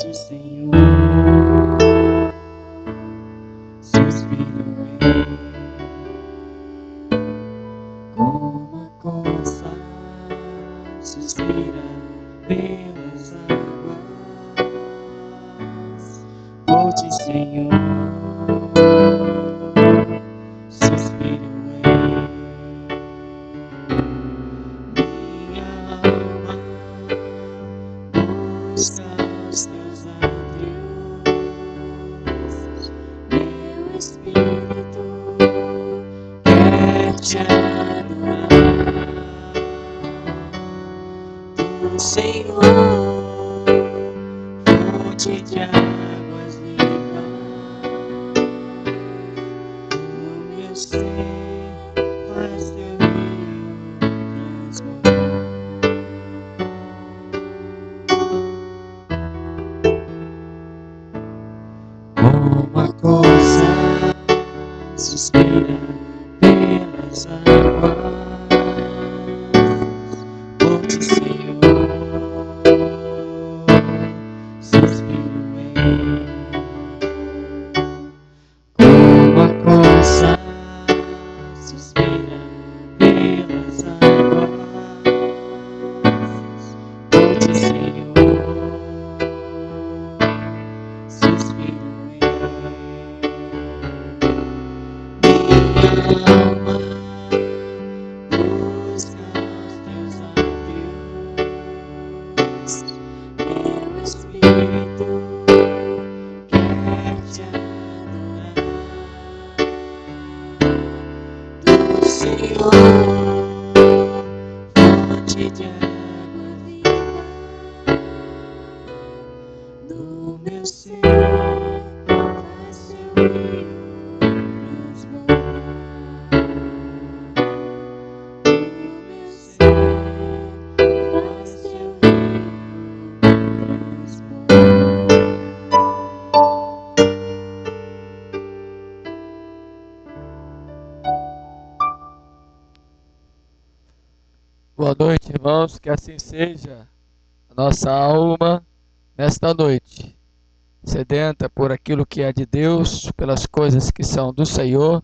Volte, Senhor, suspiro eu, como a corça suspira pelas águas. Volte, Senhor, suspiro eu, minha alma busca os teus átrios, meu espírito quer te adorar. Do Senhor, fonte de águas vivas, no meu ser faz teu rio transbordar. Como a corça suspira pelas águas, volte, Senhor, suspiro eu, como a corça suspira pelas águas, volte, Senhor, suspiro eu, minha alma busca os teus átrios, meu espírito quer te adorar. Do Senhor, fonte de água viva, no meu ser faz seu rio transbordar. No meu ser faz seu rio Boa noite, irmãos, que assim seja a nossa alma nesta noite, sedenta por aquilo que é de Deus, pelas coisas que são do Senhor,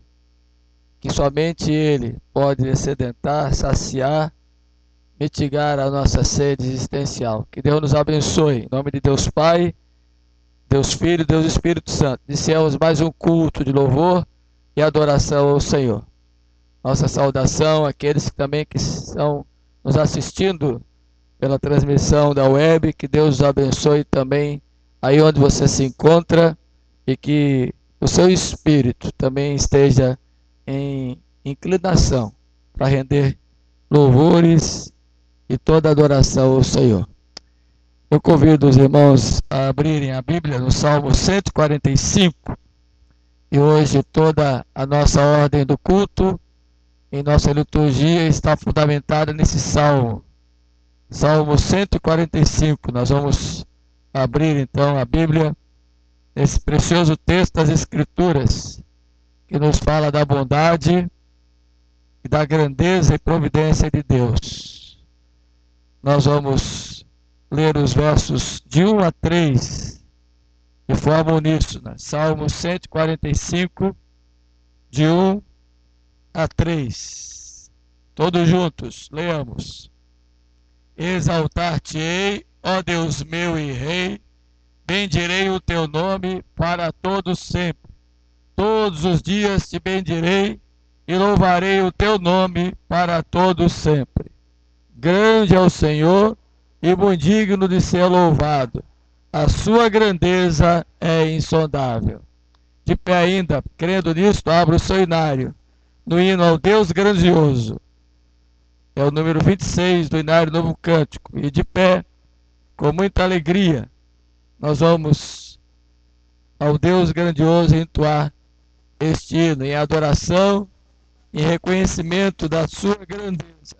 que somente Ele pode sedentar, saciar, mitigar a nossa sede existencial. Que Deus nos abençoe, em nome de Deus Pai, Deus Filho, Deus Espírito Santo. Iniciamos mais um culto de louvor e adoração ao Senhor. Nossa saudação àqueles que também que estão nos assistindo pela transmissão da web, que Deus os abençoe também aí onde você se encontra e que o seu espírito também esteja em inclinação para render louvores e toda adoração ao Senhor. Eu convido os irmãos a abrirem a Bíblia no Salmo 145 e hoje toda a nossa ordem do culto em nossa liturgia está fundamentada nesse salmo. Salmo 145, nós vamos abrir então a Bíblia, nesse precioso texto das Escrituras, que nos fala da bondade e da grandeza e providência de Deus. Nós vamos ler os versos de 1 a 3, de forma uníssona. Salmo 145, de 1 a 3. Todos juntos, leamos. Exaltar-te-ei, ó Deus meu e Rei, bendirei o teu nome para todos sempre. Todos os dias te bendirei e louvarei o teu nome para todos sempre. Grande é o Senhor e muito digno de ser louvado. A sua grandeza é insondável. De pé ainda, crendo nisto, abra o seu inário, no hino ao Deus grandioso. É o número 26 do Inário Novo Cântico. E de pé, com muita alegria, nós vamos ao Deus grandioso entoar este hino em adoração, em reconhecimento da sua grandeza.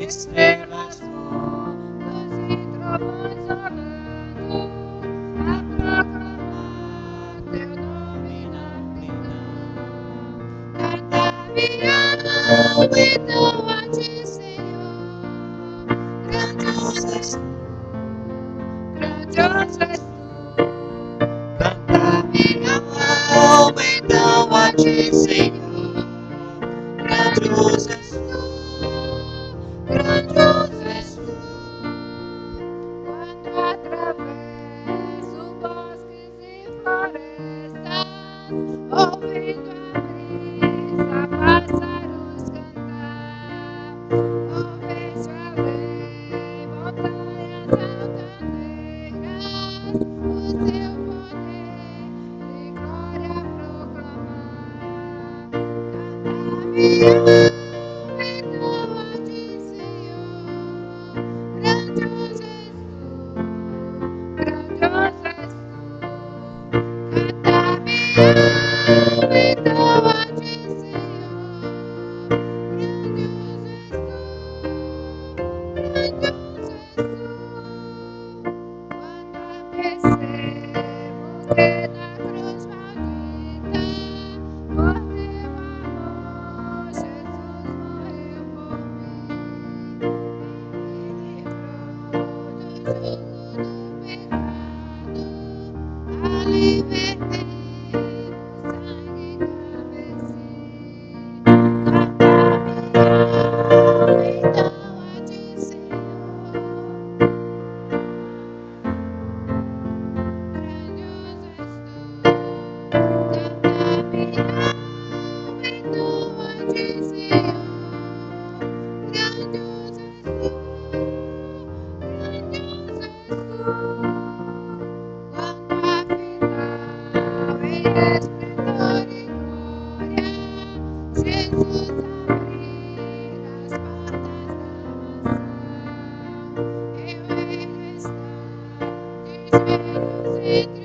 estrelas juntas e trovões orando, a proclamar teu nome na amplidão. Canta-me alma, então a ti, Senhor. Grandioso és tu, grandioso és tu. Canta-me alma, então a ti, Senhor. Grandioso és tu, grandioso és tu. Quando atravesso bosques e florestas, ouvindo a brisa, pássaros cantar, vejo além montanhas altaneiras, o teu poder e glória proclamar. Canta-me alma, então a ti, Senhor. Grandioso és tu, grandioso és tu. Canta-me alma, então a ti, Senhor. Grandioso és tu, grandioso és tu. Quando percebo que na cruz maldita, por teu amor, Jesus morreu por mim. Me livrou do jugo do pecado, a libertei no sangue carmesí. Canta-me alma, então a ti, Senhor. Grandioso és tu. Canta-me alma, então a ti, Senhor. Grandioso és tu, grandioso és tu. Quando afinal em esplendor e glória, Jesus abrir as portas da mansão, eu hei de estar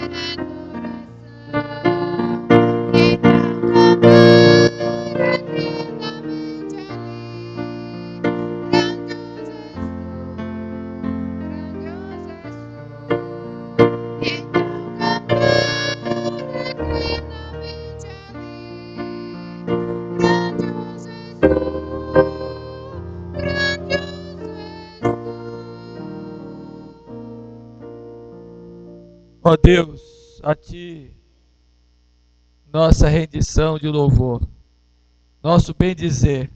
de joelhos entre os santos, na mais humilde e vera adoração. Então clamar eternamente ali. Grandioso és tu, grandioso és tu. Então clamar eternamente ali. Grandioso és tu, grandioso és tu. Ó Deus, a ti nossa rendição de louvor, nosso bem-dizer,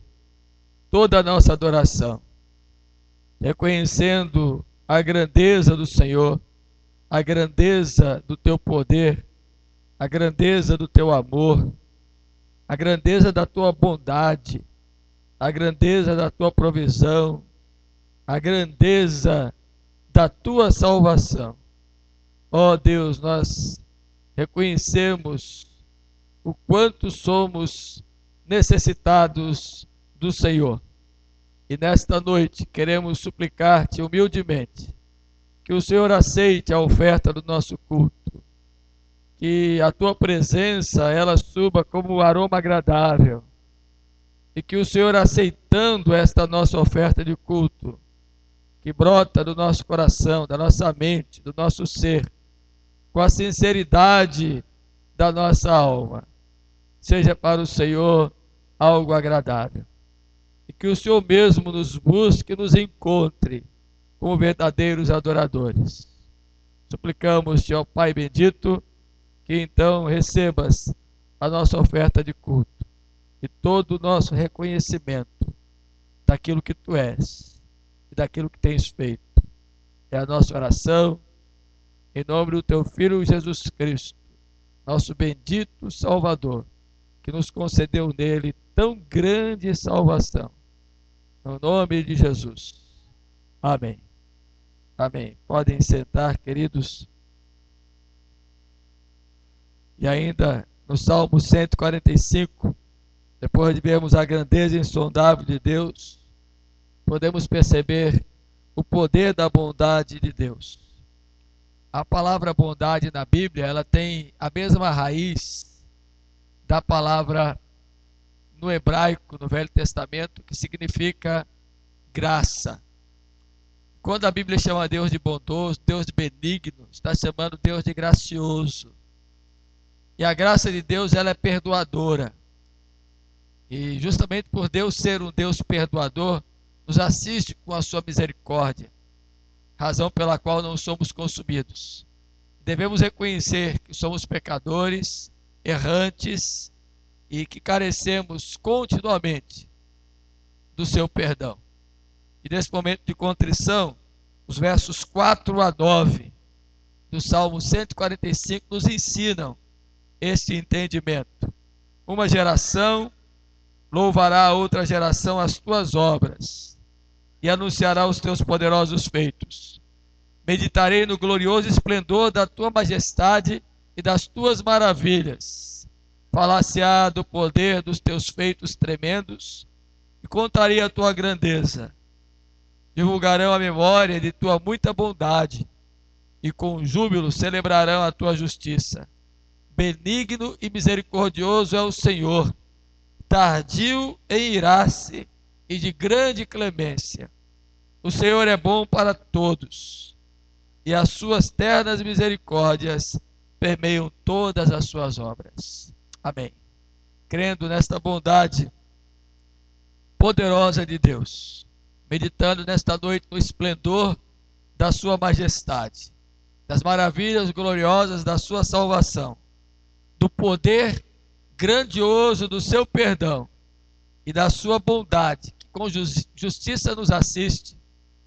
toda a nossa adoração, reconhecendo a grandeza do Senhor, a grandeza do teu poder, a grandeza do teu amor, a grandeza da tua bondade, a grandeza da tua provisão, a grandeza da tua salvação. Ó Deus, nós reconhecemos o quanto somos necessitados do Senhor. E nesta noite queremos suplicar-te humildemente que o Senhor aceite a oferta do nosso culto, que a tua presença ela suba como um aroma agradável, e que o Senhor, aceitando esta nossa oferta de culto, que brota do nosso coração, da nossa mente, do nosso ser, com a sinceridade da nossa alma, seja para o Senhor algo agradável. E que o Senhor mesmo nos busque e nos encontre como verdadeiros adoradores. Suplicamos-te, ó Pai bendito, que então recebas a nossa oferta de culto e todo o nosso reconhecimento daquilo que tu és e daquilo que tens feito. É a nossa oração, em nome do teu Filho Jesus Cristo, nosso bendito Salvador, que nos concedeu nele tão grande salvação. No nome de Jesus. Amém. Amém. Podem sentar, queridos. E ainda no Salmo 145, depois de vermos a grandeza insondável de Deus, podemos perceber o poder da bondade de Deus. A palavra bondade na Bíblia, ela tem a mesma raiz da palavra no hebraico, no Velho Testamento, que significa graça. Quando a Bíblia chama Deus de bondoso, Deus de benigno, está chamando Deus de gracioso. E a graça de Deus, ela é perdoadora. E justamente por Deus ser um Deus perdoador, nos assiste com a sua misericórdia, razão pela qual não somos consumidos. Devemos reconhecer que somos pecadores, errantes e que carecemos continuamente do seu perdão. E nesse momento de contrição, os versos 4 a 9 do Salmo 145 nos ensinam este entendimento. Uma geração louvará a outra geração as tuas obras e anunciará os teus poderosos feitos. Meditarei no glorioso esplendor da tua majestade e das tuas maravilhas. Falar-se-á do poder dos teus feitos tremendos e contarei a tua grandeza. Divulgarão a memória de tua muita bondade e com júbilo celebrarão a tua justiça. Benigno e misericordioso é o Senhor, tardio em irar-se e de grande clemência. O Senhor é bom para todos, e as suas ternas misericórdias permeiam todas as suas obras. Amém. Crendo nesta bondade poderosa de Deus, meditando nesta noite no esplendor da sua majestade, das maravilhas gloriosas da sua salvação, do poder grandioso do seu perdão e da sua bondade, que com justiça nos assiste,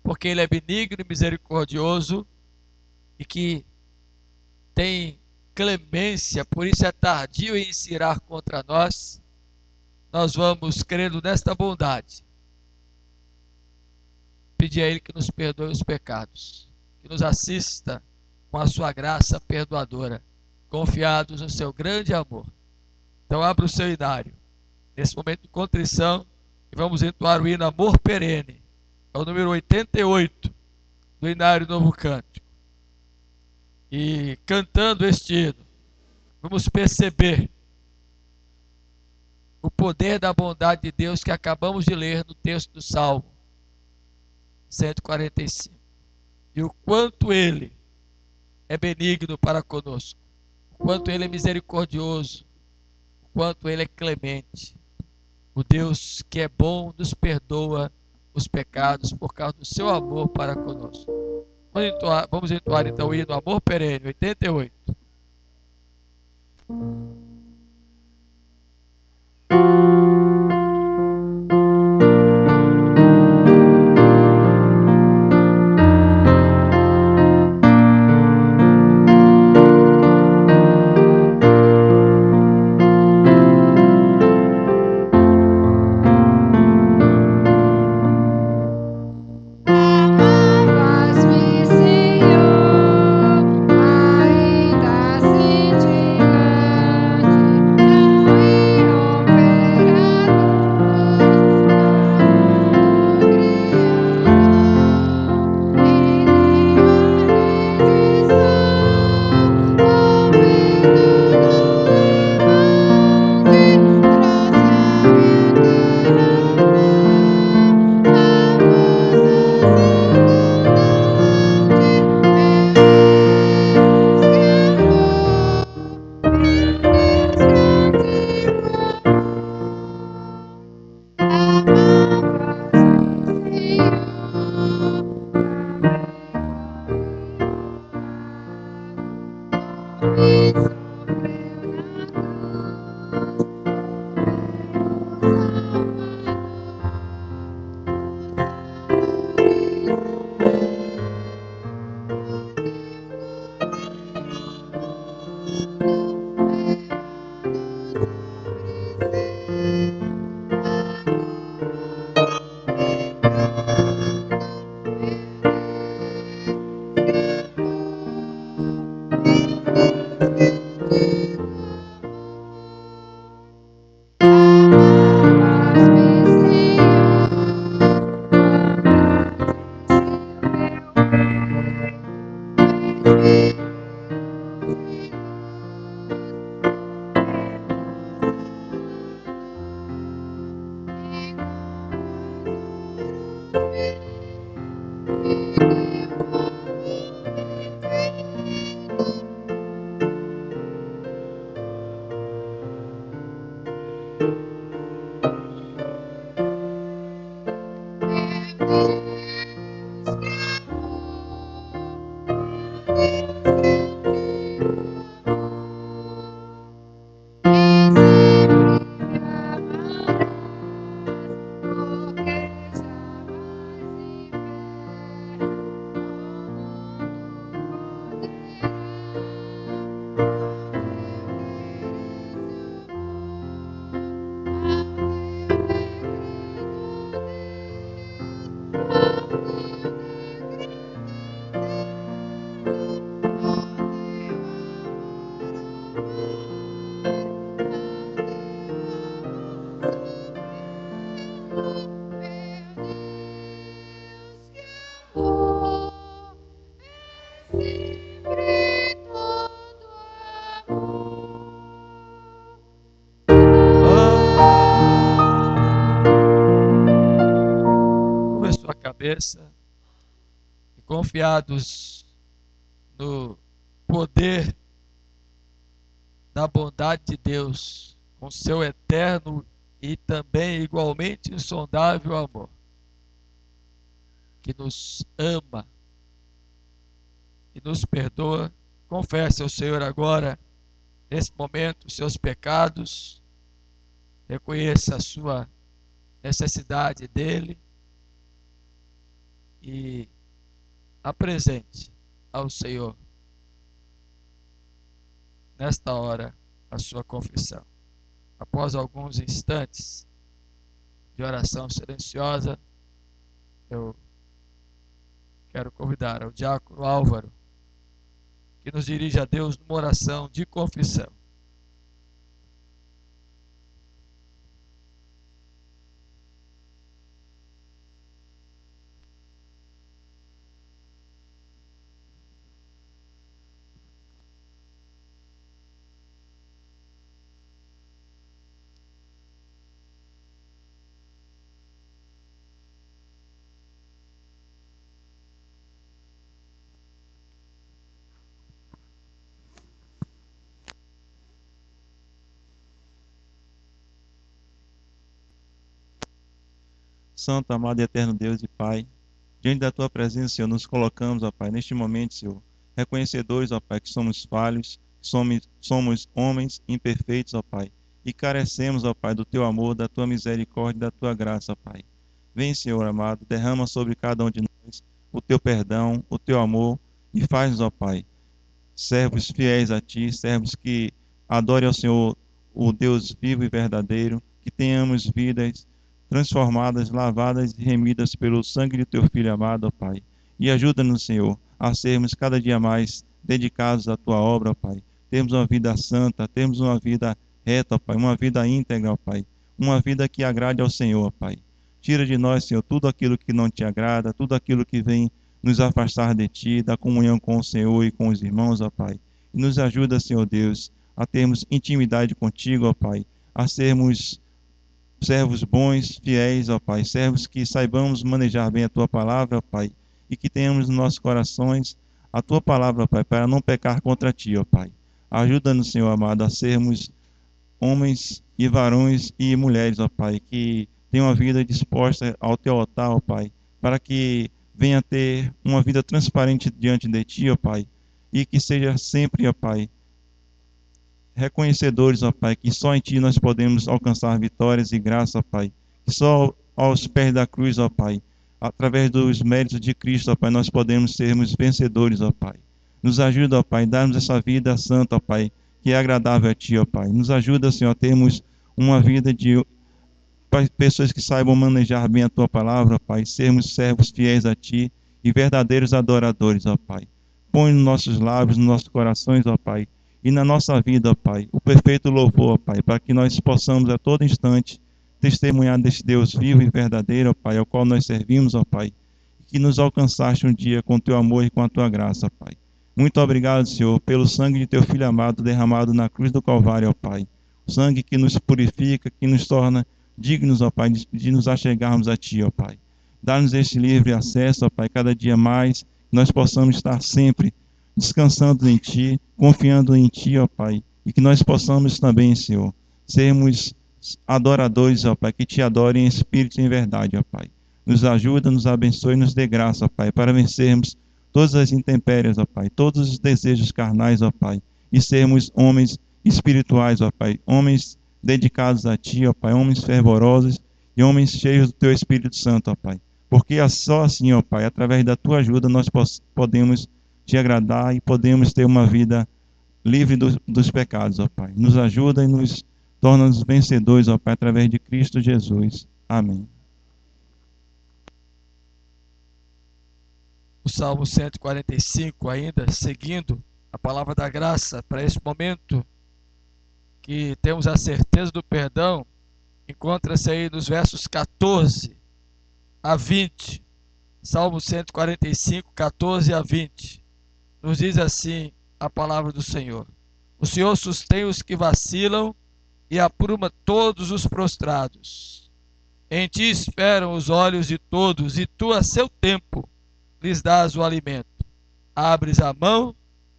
porque ele é benigno e misericordioso e que tem clemência, por isso é tardio em se irar contra nós. Nós vamos, crendo nesta bondade, pedir a ele que nos perdoe os pecados, que nos assista com a sua graça perdoadora, confiados no seu grande amor. Então abra o seu inário, nesse momento de contrição, e vamos entoar o hino Amor Perene. É o número 88 do Inário Novo Cântico. E cantando este hino, vamos perceber o poder da bondade de Deus que acabamos de ler no texto do Salmo 145. E o quanto ele é benigno para conosco, o quanto ele é misericordioso, o quanto ele é clemente. O Deus que é bom nos perdoa os pecados por causa do seu amor para conosco. Vamos entoar então o hino Amor Perene, 88. Amavas-me, Senhor, ainda cintilante. Curva sua cabeça e confiados no poder da bondade de Deus, com seu eterno e também igualmente insondável amor, que nos ama e nos perdoa. Confesse ao Senhor agora, nesse momento, os seus pecados, reconheça a sua necessidade dele e apresente ao Senhor, nesta hora, a sua confissão. Após alguns instantes de oração silenciosa, eu quero convidar o diácono Álvaro, que nos dirige a Deus numa oração de confissão. Santo, amado e eterno Deus e Pai, diante da Tua presença, Senhor, nos colocamos, ó Pai, neste momento, Senhor, reconhecedores, ó Pai, que somos falhos, somos homens imperfeitos, ó Pai, e carecemos, ó Pai, do Teu amor, da Tua misericórdia, da Tua graça, ó Pai. Vem, Senhor amado, derrama sobre cada um de nós o Teu perdão, o Teu amor, e faz-nos, ó Pai, servos fiéis a Ti, servos que adorem ao Senhor, o Deus vivo e verdadeiro, que tenhamos vidas transformadas, lavadas e remidas pelo sangue de Teu Filho amado, ó Pai. E ajuda-nos, Senhor, a sermos cada dia mais dedicados à Tua obra, ó Pai. Termos uma vida santa, termos uma vida reta, ó Pai, uma vida íntegra, ó Pai. Uma vida que agrade ao Senhor, ó Pai. Tira de nós, Senhor, tudo aquilo que não Te agrada, tudo aquilo que vem nos afastar de Ti, da comunhão com o Senhor e com os irmãos, ó Pai. E nos ajuda, Senhor Deus, a termos intimidade contigo, ó Pai, a sermos servos bons, fiéis, ó Pai, servos que saibamos manejar bem a Tua palavra, ó Pai, e que tenhamos nos nossos corações a Tua palavra, ó Pai, para não pecar contra Ti, ó Pai. Ajuda-nos, Senhor amado, a sermos homens e varões e mulheres, ó Pai, que tenham a vida disposta ao Teu altar, ó Pai, para que venha ter uma vida transparente diante de Ti, ó Pai, e que seja sempre, ó Pai, reconhecedores, ó Pai, que só em Ti nós podemos alcançar vitórias e graça, ó Pai, que só aos pés da cruz, ó Pai, através dos méritos de Cristo, ó Pai, nós podemos sermos vencedores, ó Pai. Nos ajuda, ó Pai, a darmos essa vida santa, ó Pai, que é agradável a Ti, ó Pai. Nos ajuda, Senhor, a termos uma vida de pessoas que saibam manejar bem a Tua palavra, ó Pai, sermos servos fiéis a Ti e verdadeiros adoradores, ó Pai. Põe nos nossos lábios, nos nossos corações, ó Pai, e na nossa vida, ó Pai, o perfeito louvor, ó Pai, para que nós possamos a todo instante testemunhar deste Deus vivo e verdadeiro, ó Pai, ao qual nós servimos, ó Pai, que nos alcançaste um dia com Teu amor e com a Tua graça, Pai. Muito obrigado, Senhor, pelo sangue de Teu Filho amado derramado na cruz do Calvário, ó Pai. O sangue que nos purifica, que nos torna dignos, ó Pai, de nos achegarmos a Ti, ó Pai. Dá-nos este livre acesso, ó Pai, cada dia mais, que nós possamos estar sempre descansando em Ti, confiando em Ti, ó Pai, e que nós possamos também, Senhor, sermos adoradores, ó Pai, que Te adorem em espírito e em verdade, ó Pai. Nos ajuda, nos abençoe e nos dê graça, ó Pai, para vencermos todas as intempéries, ó Pai, todos os desejos carnais, ó Pai, e sermos homens espirituais, ó Pai, homens dedicados a Ti, ó Pai, homens fervorosos e homens cheios do Teu Espírito Santo, ó Pai. Porque é só assim, ó Pai, através da Tua ajuda nós podemos Te agradar e podemos ter uma vida livre dos pecados, ó Pai. Nos ajuda e nos torna-nos vencedores, ó Pai, através de Cristo Jesus. Amém. O Salmo 145, ainda seguindo a palavra da graça para esse momento que temos a certeza do perdão, encontra-se aí nos versos 14 a 20. Salmo 145, 14 a 20. Nos diz assim a palavra do Senhor: O Senhor sustém os que vacilam e apruma todos os prostrados. Em ti esperam os olhos de todos, e tu, a seu tempo, lhes dás o alimento. Abres a mão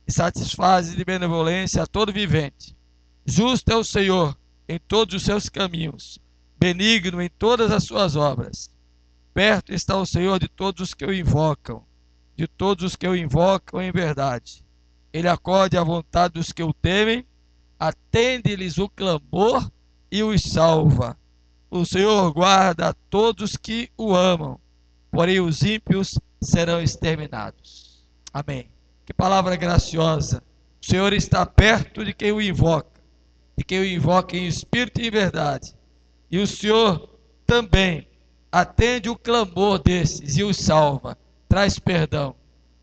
e satisfazes de benevolência a todo vivente. Justo é o Senhor em todos os seus caminhos, benigno em todas as suas obras. Perto está o Senhor de todos os que o invocam, de todos os que o invocam em verdade. Ele acode à vontade dos que o temem, atende-lhes o clamor e os salva. O Senhor guarda a todos que o amam, porém os ímpios serão exterminados. Amém. Que palavra graciosa. O Senhor está perto de quem o invoca, de quem o invoca em espírito e em verdade. E o Senhor também atende o clamor desses e os salva, traz perdão.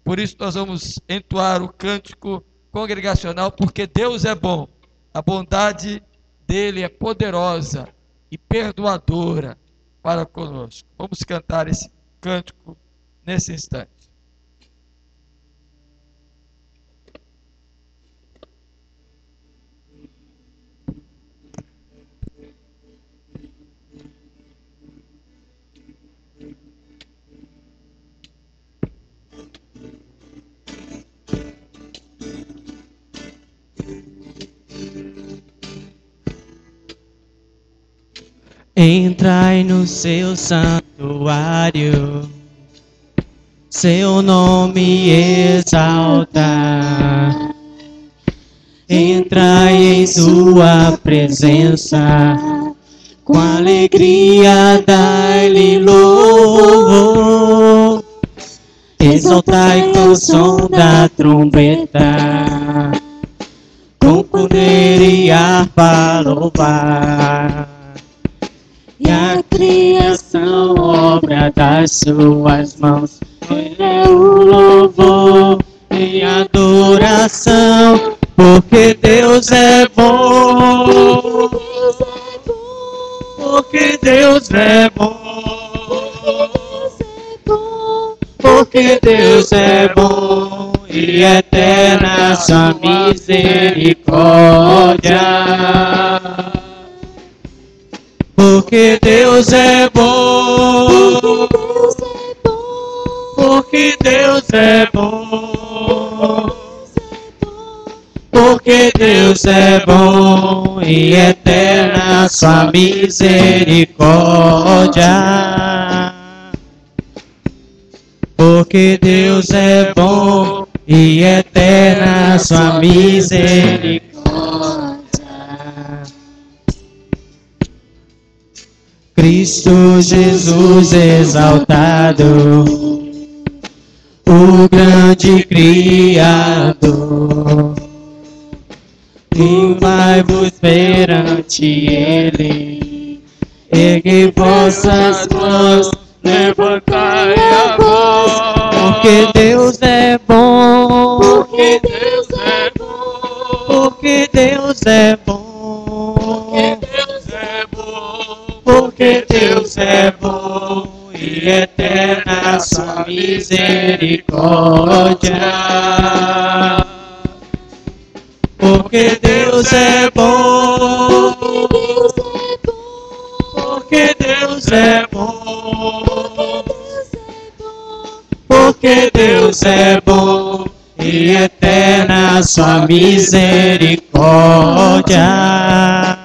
Por isso nós vamos entoar o cântico congregacional, porque Deus é bom, a bondade dele é poderosa e perdoadora para conosco. Vamos cantar esse cântico nesse instante. Entrai no seu santuário, seu nome exaltar. Entrai em sua presença, com alegria dai-lhe louvor. Exaltai com o som da trombeta, com poder e harpa louvar. E a criação, obra das suas mãos, é o louvor e adoração, porque Deus é bom, porque Deus é bom, porque Deus é bom e eterna sua misericórdia. Porque Deus é bom, porque Deus é bom, porque Deus é bom e eterna sua misericórdia. Porque Deus é bom e eterna sua misericórdia. Cristo Jesus exaltado, o grande Criador, inclinai-vos perante Ele, erguei vossas mãos, levantai a voz, porque Deus é bom, porque Deus é bom, porque Deus é bom, porque Deus é bom, porque Deus é bom e eterna sua misericórdia. Porque Deus é bom, porque Deus é bom, porque Deus é bom e eterna sua misericórdia.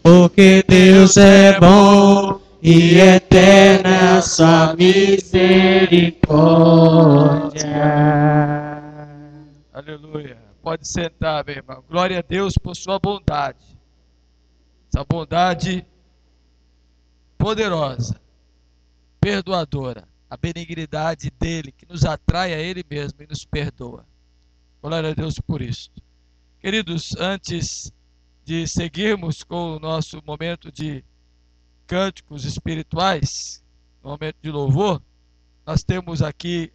Porque Deus é bom e eterna sua misericórdia. Aleluia. Pode sentar, meu irmão. Glória a Deus por sua bondade. Essa bondade poderosa, perdoadora. A benignidade dele que nos atrai a ele mesmo e nos perdoa. Glória a Deus por isso. Queridos, antes de seguirmos com o nosso momento de cânticos espirituais, momento de louvor, nós temos aqui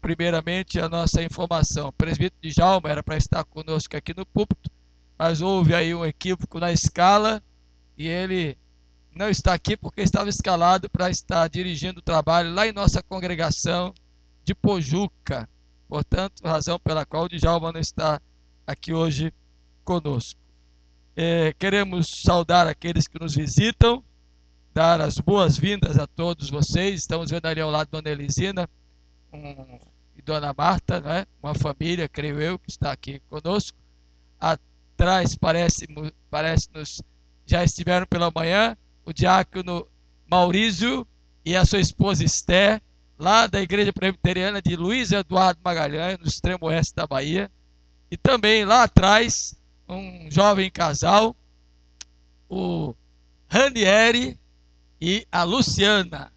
Primeiramente, a nossa informação. O presbítero Djalma era para estar conosco aqui no púlpito, mas houve aí um equívoco na escala e ele não está aqui porque estava escalado para estar dirigindo o trabalho lá em nossa congregação de Pojuca. Portanto, razão pela qual o Djalma não está aqui hoje conosco. Queremos saudar aqueles que nos visitam, dar as boas-vindas a todos vocês. Estamos vendo ali ao lado Dona Elisina e Dona Marta, né? Uma família, creio eu, que está aqui conosco. Atrás, parece-nos, já estiveram pela manhã, o diácono Maurício e a sua esposa Esther, lá da Igreja Presbiteriana de Luiz Eduardo Magalhães, no extremo oeste da Bahia. E também lá atrás, um jovem casal, o Ranieri e a Luciana.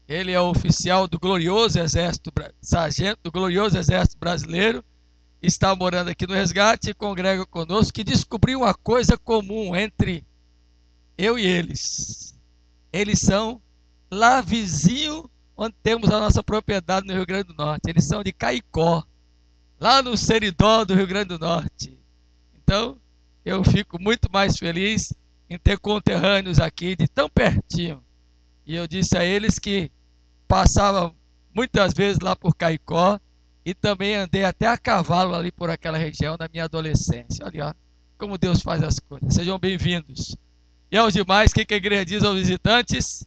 Ele é o oficial do glorioso exército, sargento do glorioso exército brasileiro, está morando aqui no Resgate e congrega conosco, que descobriu uma coisa comum entre eu e eles. Eles são lá vizinho onde temos a nossa propriedade no Rio Grande do Norte. Eles são de Caicó, lá no Seridó do Rio Grande do Norte. Então, eu fico muito mais feliz em ter conterrâneos aqui de tão pertinho. E eu disse a eles que passava muitas vezes lá por Caicó e também andei até a cavalo ali por aquela região na minha adolescência. Olha ó, como Deus faz as coisas. Sejam bem-vindos. E aos demais, o que a igreja diz aos visitantes?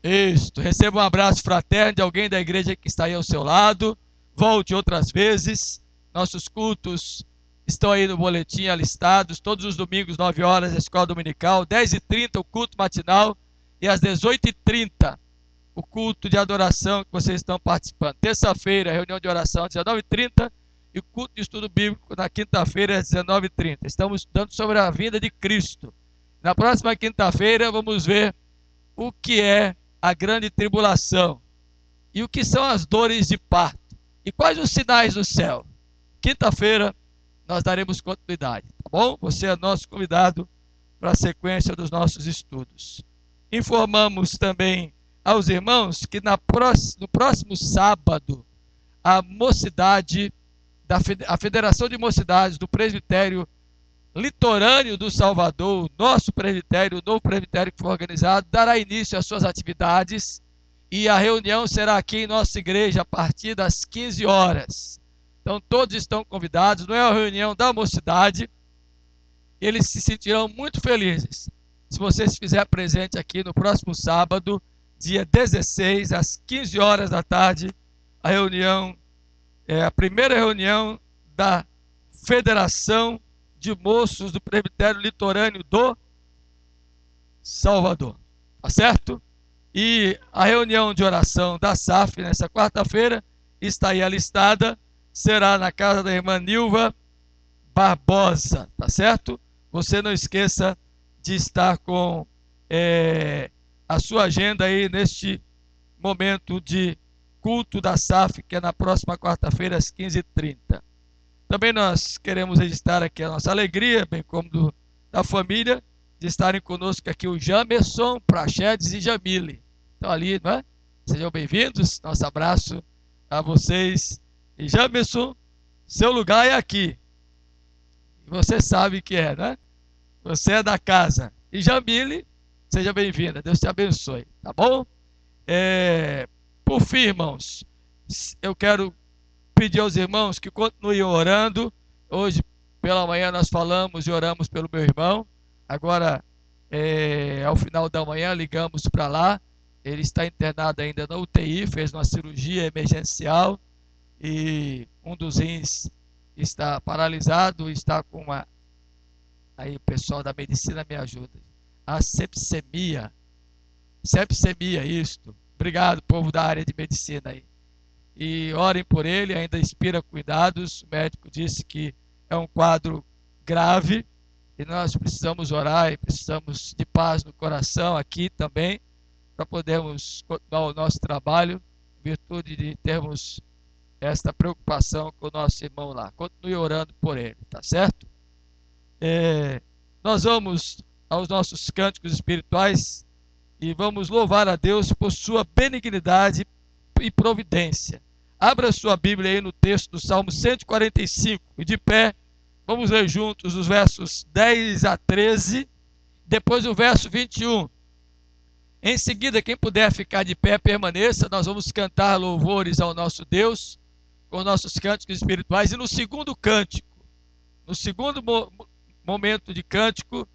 Isto, receba um abraço fraterno de alguém da igreja que está aí ao seu lado. Volte outras vezes. Nossos cultos estão aí no boletim alistados. Todos os domingos, 9 horas, a escola dominical. 10h30, o culto matinal. E às 18h30, o culto de adoração que vocês estão participando. Terça-feira, reunião de oração às 19h30. E o culto de estudo bíblico na quinta-feira, às 19h30. Estamos estudando sobre a vinda de Cristo. Na próxima quinta-feira, vamos ver o que é a grande tribulação e o que são as dores de parto e quais os sinais do céu. Quinta-feira nós daremos continuidade, tá bom? Você é nosso convidado para a sequência dos nossos estudos. Informamos também aos irmãos que no próximo sábado a mocidade a Federação de Mocidades do Presbitério Litorâneo do Salvador, o nosso presbitério, o novo presbitério que foi organizado, dará início às suas atividades e a reunião será aqui em nossa igreja a partir das 15 horas. Então todos estão convidados, não é uma reunião da mocidade, eles se sentirão muito felizes se você se fizer presente aqui no próximo sábado, dia 16, às 15 horas da tarde, a reunião, a primeira reunião da Federação de Moços do Presbitério Litorâneo do Salvador, tá certo? E a reunião de oração da SAF nessa quarta-feira está aí alistada, será na casa da irmã Nilva Barbosa, tá certo? Você não esqueça de estar com a sua agenda aí neste momento de culto da SAF, que é na próxima quarta-feira às 15h30. Também nós queremos registrar aqui a nossa alegria, bem como da família, de estarem conosco aqui o Jamerson, Prachedes e Jamile. Então ali, não é? Sejam bem-vindos, nosso abraço a vocês. E Jamerson, seu lugar é aqui. E você sabe que é, né? Você é da casa. E Jamile, seja bem-vinda, Deus te abençoe, tá bom? Por fim, irmãos, eu quero pedir aos irmãos que continuem orando. Hoje pela manhã nós falamos e oramos pelo meu irmão. Agora, ao final da manhã, ligamos para lá. Ele está internado ainda na UTI, fez uma cirurgia emergencial e um dos rins está paralisado, está com uma... Aí o pessoal da medicina me ajuda. A sepsemia. Sepsemia, isto. Obrigado, povo da área de medicina aí. E orem por ele, ainda inspira cuidados. O médico disse que é um quadro grave e nós precisamos orar e precisamos de paz no coração aqui também, para podermos continuar o nosso trabalho, em virtude de termos esta preocupação com o nosso irmão lá. Continue orando por ele, tá certo? Nós vamos aos nossos cânticos espirituais. e vamos louvar a Deus por sua benignidade e providência. Abra sua Bíblia aí no texto do Salmo 145 e de pé, vamos ler juntos os versos 10 a 13, depois o verso 21. Em seguida, quem puder ficar de pé, permaneça. Nós vamos cantar louvores ao nosso Deus com nossos cânticos espirituais. E no segundo cântico, no segundo momento de cântico,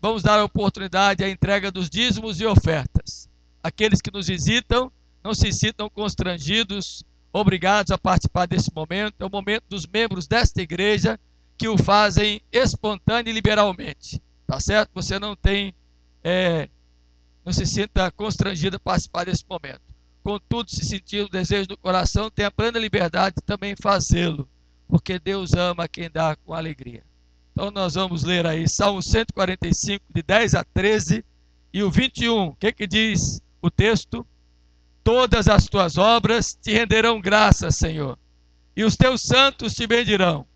vamos dar a oportunidade à entrega dos dízimos e ofertas. Aqueles que nos visitam, não se sintam constrangidos, obrigados a participar desse momento. É o momento dos membros desta igreja que o fazem espontâneo e liberalmente. Tá certo? Você não tem... não se sinta constrangido a participar desse momento. Contudo, se sentir o desejo do coração, tenha plena liberdade de também fazê-lo, porque Deus ama quem dá com alegria. Então nós vamos ler aí Salmo 145, de 10 a 13, e o 21. O que diz o texto? Todas as tuas obras te renderão graças, Senhor, e os teus santos te bendirão.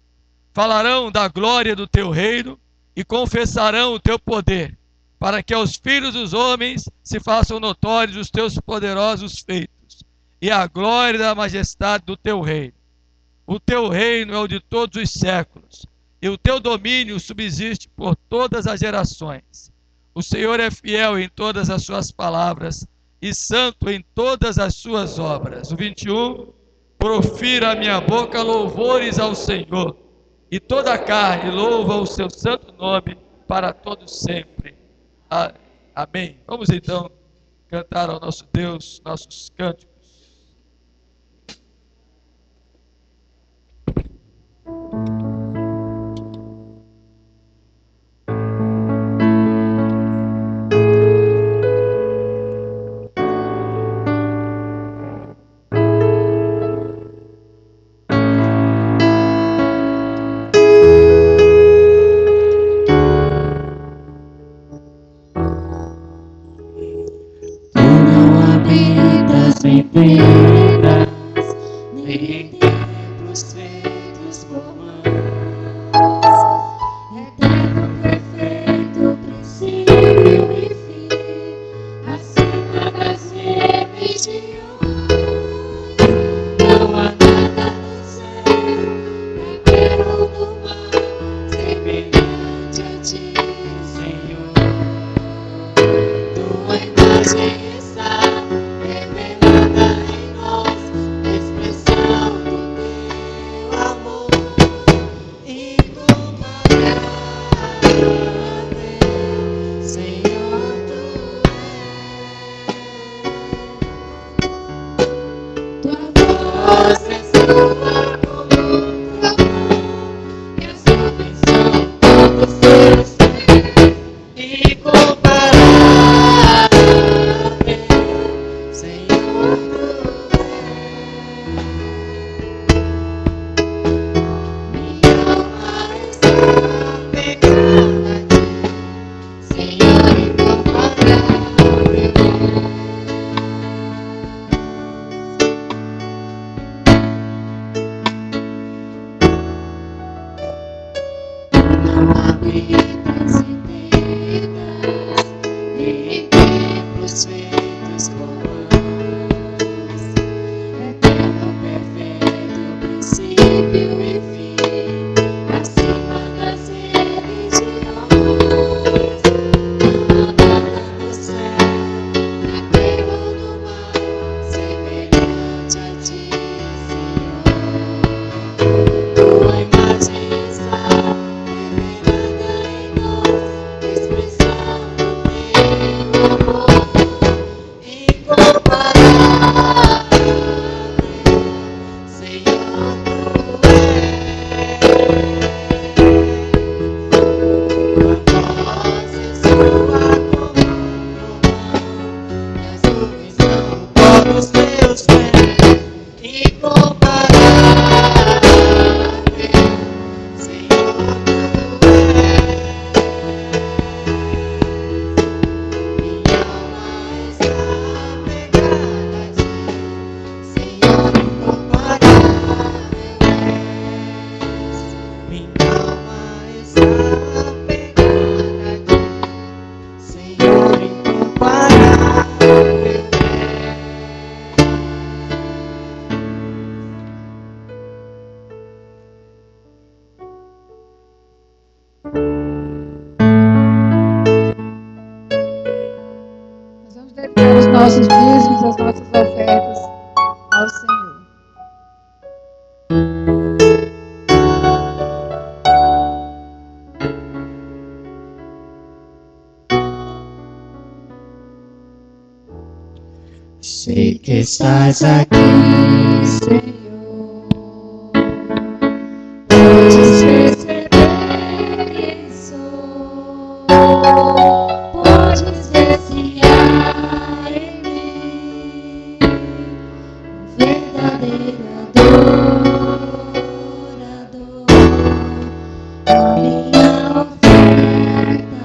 Falarão da glória do teu reino e confessarão o teu poder, para que aos filhos dos homens se façam notórios os teus poderosos feitos, e a glória da majestade do teu reino. O teu reino é o de todos os séculos, e o teu domínio subsiste por todas as gerações. O Senhor é fiel em todas as suas palavras, e santo em todas as suas obras. O 21, profira a minha boca louvores ao Senhor, e toda a carne louva o seu santo nome para todos sempre. Amém. Vamos então cantar ao nosso Deus nossos cânticos. Em pedras, nem em templos feitos por mãos, eterno, perfeito, princípio e fim, acima das religiões. Não há nada no céu, na terra ou no mar, semelhante a ti, Senhor. Tua imagem Senhor, incomparável. nossos dízimos, as nossas ofertas ao Senhor. Sei que estás aqui, Senhor. Podes perceber quem sou. Podes ver se há em mim um verdadeiro adorador. A minha oferta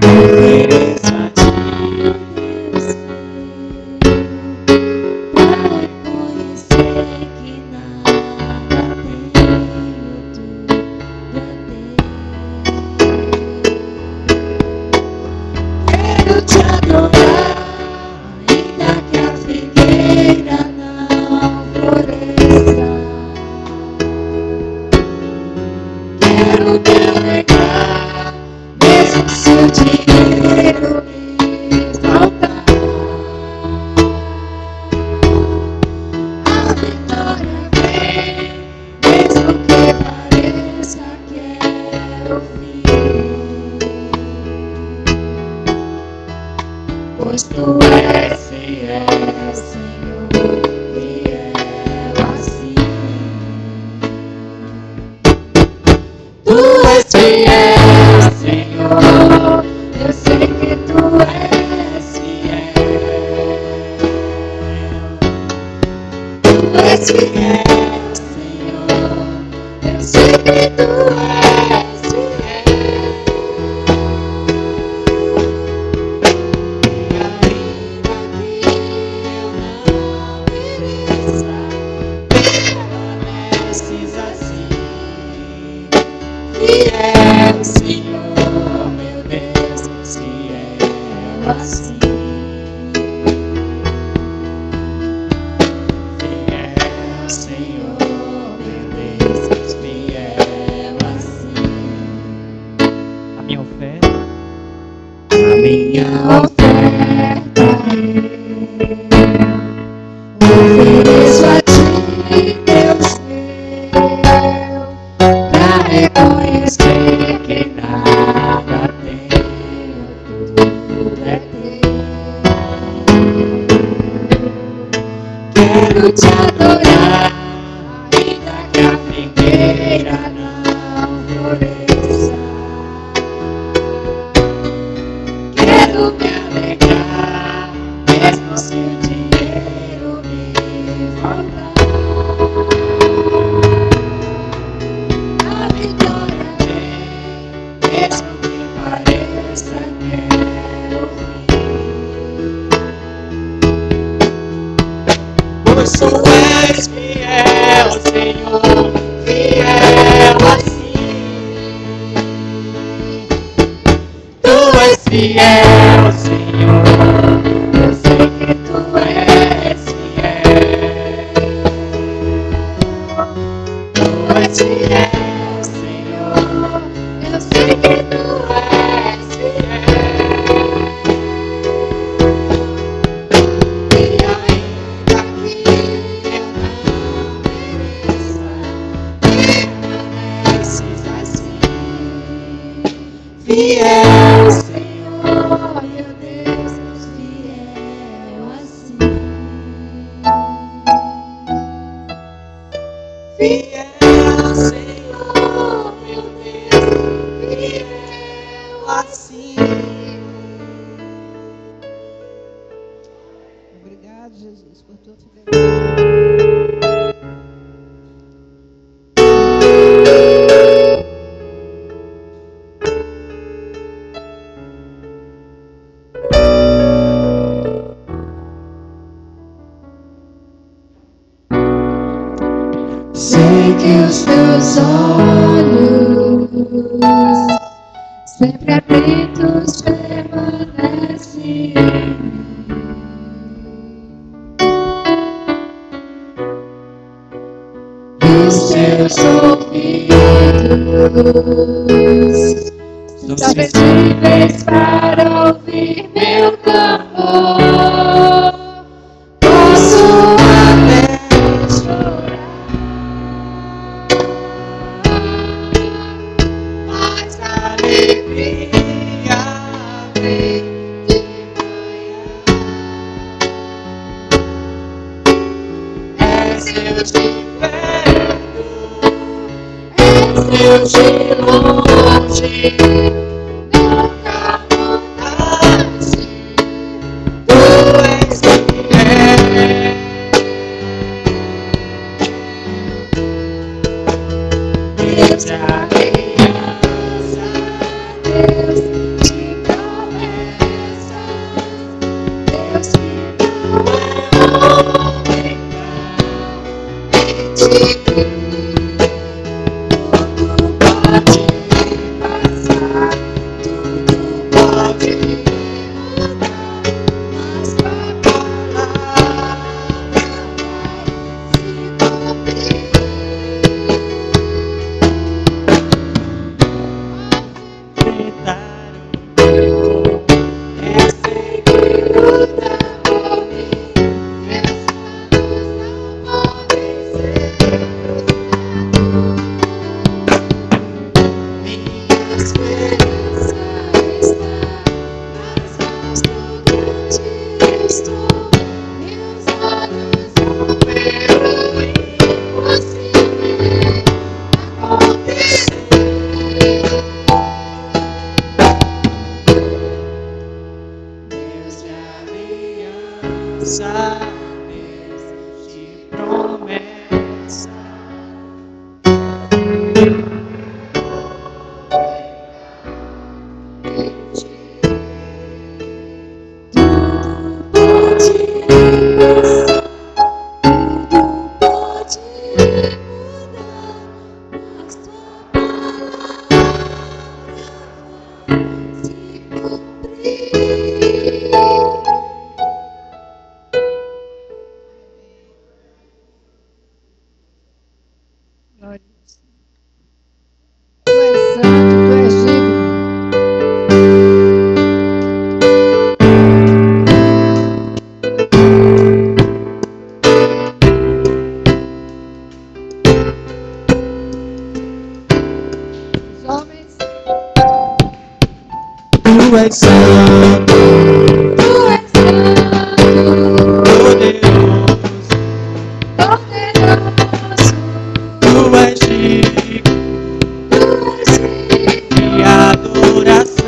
ofereço a ti. Pois tu és fiel, Senhor, fiel assim. Tu és fiel, Senhor, eu sei que tu és fiel. Tu és fiel, Senhor, eu sei que tu és fiel. Fiel, Senhor, meu Deus, fiel assim. Fiel, Senhor, meu Deus, fiel assim. A minha oferta ofereço a ti, Deus meu, pra reconhecer que nada tenho, tudo é teu. Quero te adorar, ainda que a figueira não floresça. Quero me alegrar, mesmo se o dinheiro me faltar. A vitória vem, mesmo que pareça que é o fim. Pois tu és fiel, Senhor, fiel assim. Tu és fiel, Senhor, eu sei que tu és fiel. Tu és fiel, Senhor, eu sei que tu és fiel. E ainda que eu não mereça, permaneces assim. Fiel, Senhor, meu Deus, fiel assim. Fiel, Senhor, meu Deus, fiel assim. Obrigado, Jesus, por tua fidelidade. Sei que os teus olhos, sempre atentos, permanecem em mim. E os teus ouvidos São sensíveis para ouvir meu clamor. Posso até chorar, mas a alegria vem de manhã. És Deus de perto, és Deus de longe, nunca mudaste, tu és fiel. Deus de aliança, Deus de promessas, Deus que não é homem pra mentir. Tudo pode passar, tudo pode mudar, mas tua palavra vai se cumprir. É seguir o teu caminho, meus planos não podem ser frustrados. Minha esperança está nas mãos do grande Cristo. Meus olhos vão ver o impossível acontecer. Deus de aliança, Deus de promessa. Tudo pode passar, tudo pode mudar, mas tua palavra vai se cumprir. Glória a Deus. Tu és santo, tu és digno. Os homens, Tu és santo, tu és santo, poderoso, poderoso, tu és digno tu és digno de adoração.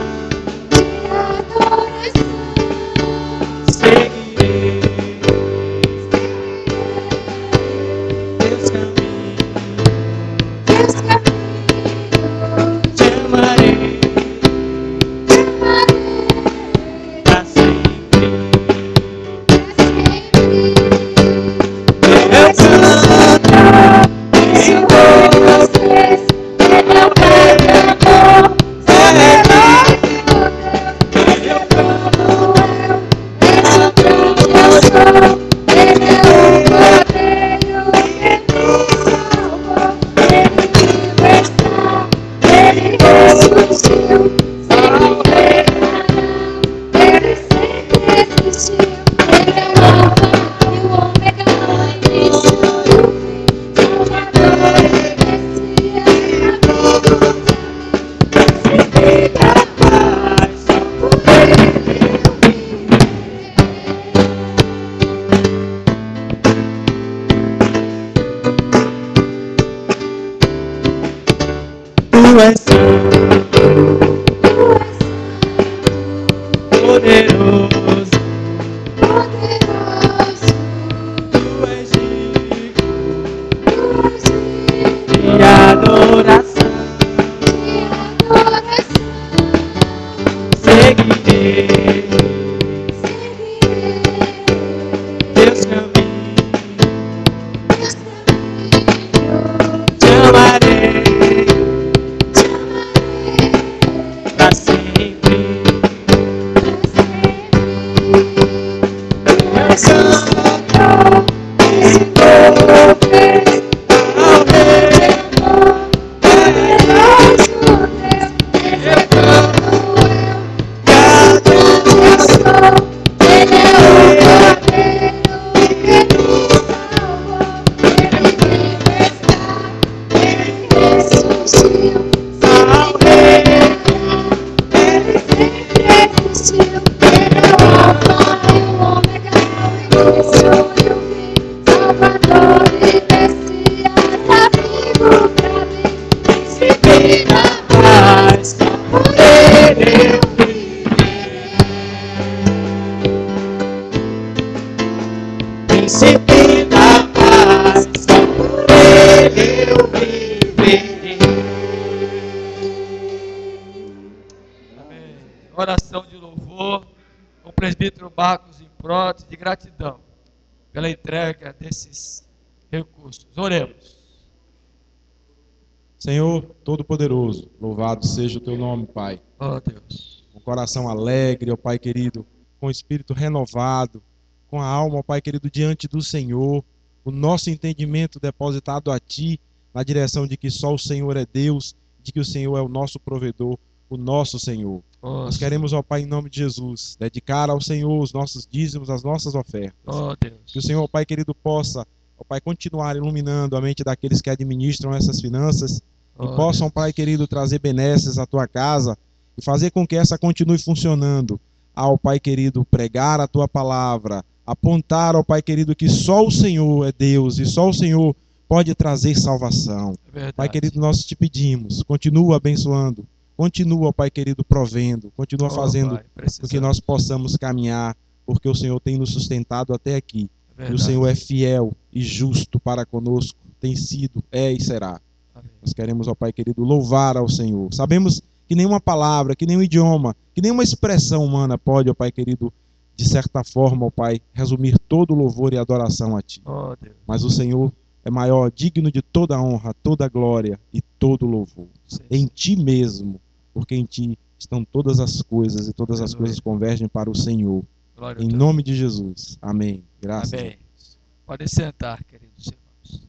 de adoração. Seguirei teus caminhos, Teus caminhos, te amarei, te amarei, existiu, ao Rei. ele sempre existiu. Ele é o Alfa e o Ômega, o início e o fim, Salvador e Messias, amigo pra mim. Príncipe da paz, por ele eu viverei. Príncipe da paz, por ele eu viverei. Amém. Oração de louvor com o presbítero Marcos Improtes, de gratidão pela entrega desses recursos. Oremos. Senhor Todo-Poderoso, louvado seja o teu nome, Pai. Oh Deus. Com coração alegre, ó Pai querido, com o espírito renovado, com a alma, ó Pai querido, diante do Senhor, o nosso entendimento depositado a Ti, na direção de que só o Senhor é Deus, de que o Senhor é o nosso provedor, o nosso Senhor. Oh, Nós queremos, ó Pai, em nome de Jesus, dedicar ao Senhor os nossos dízimos, as nossas ofertas. oh Deus. Que o Senhor, ó Pai querido, possa, ó Pai, continuar iluminando a mente daqueles que administram essas finanças, e Oh, possam, Deus. Pai querido, trazer benesses à tua casa e fazer com que essa continue funcionando. Ao Pai querido, pregar a tua palavra, apontar ao Pai querido que só o Senhor é Deus e só o Senhor pode trazer salvação. É verdade. Pai querido, nós te pedimos, continua abençoando, continua, Pai querido, provendo, continua Oh, fazendo Pai, precisamos. com que nós possamos caminhar, porque o Senhor tem nos sustentado até aqui. É E o verdade. Senhor é fiel e justo para conosco, tem sido, é e será. Amém. Nós queremos, ó Pai querido, louvar ao Senhor. Sabemos que nenhuma palavra, que nenhum idioma, que nenhuma expressão humana pode, ó Pai querido, de certa forma, ó Pai, resumir todo o louvor e adoração a Ti. Oh Deus. Mas o Senhor é maior, digno de toda a honra, toda a glória e todo o louvor. Sim. Em Ti mesmo, porque em Ti estão todas as coisas e todas as Aleluia. coisas convergem para o Senhor. Glória Em a Deus. nome de Jesus. Amém. Graças a Amém. Deus. Podem sentar, queridos irmãos.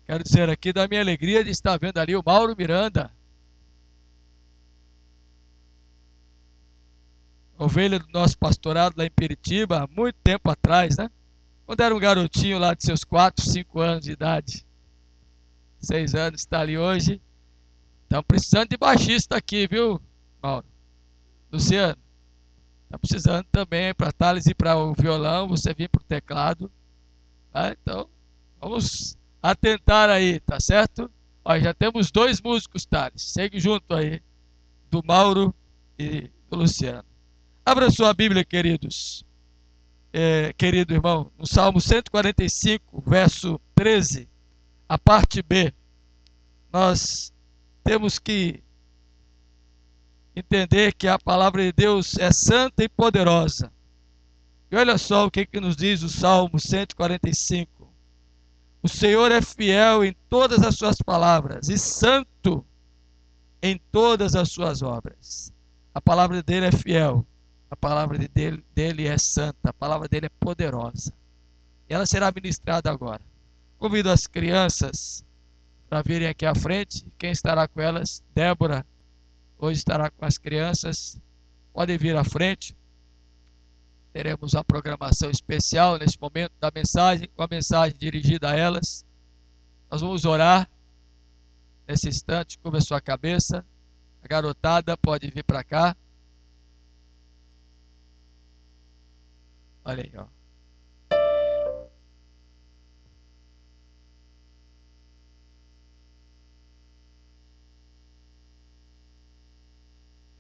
Quero dizer aqui da minha alegria de estar vendo ali o Mauro Miranda, ovelha do nosso pastorado lá em Piritiba, há muito tempo atrás, né? Quando era um garotinho lá de seus 4, 5 anos de idade. 6 anos, está ali hoje. Estamos precisando de baixista aqui, viu, Mauro? Luciano, está precisando também para Thales ir para o violão, você vir para o teclado. Tá? Então, vamos atentar aí, tá certo? Ó, já temos 2 músicos, Thales. Segue junto aí, do Mauro e do Luciano. Abra sua Bíblia, queridos. Querido irmão, no Salmo 145, verso 13, a parte B. Nós temos que entender que a palavra de Deus é santa e poderosa. E olha só o que nos diz o Salmo 145. O Senhor é fiel em todas as suas palavras e santo em todas as suas obras. A palavra dele é fiel, a palavra dele é santa, a palavra dele é poderosa. E ela será ministrada agora. Convido as crianças para virem aqui à frente. Quem estará com elas? Débora hoje estará com as crianças. Podem vir à frente. Teremos uma programação especial nesse momento da mensagem, com a mensagem dirigida a elas. Nós vamos orar nesse instante. Curva a sua cabeça. A garotada pode vir para cá. Olha aí, ó.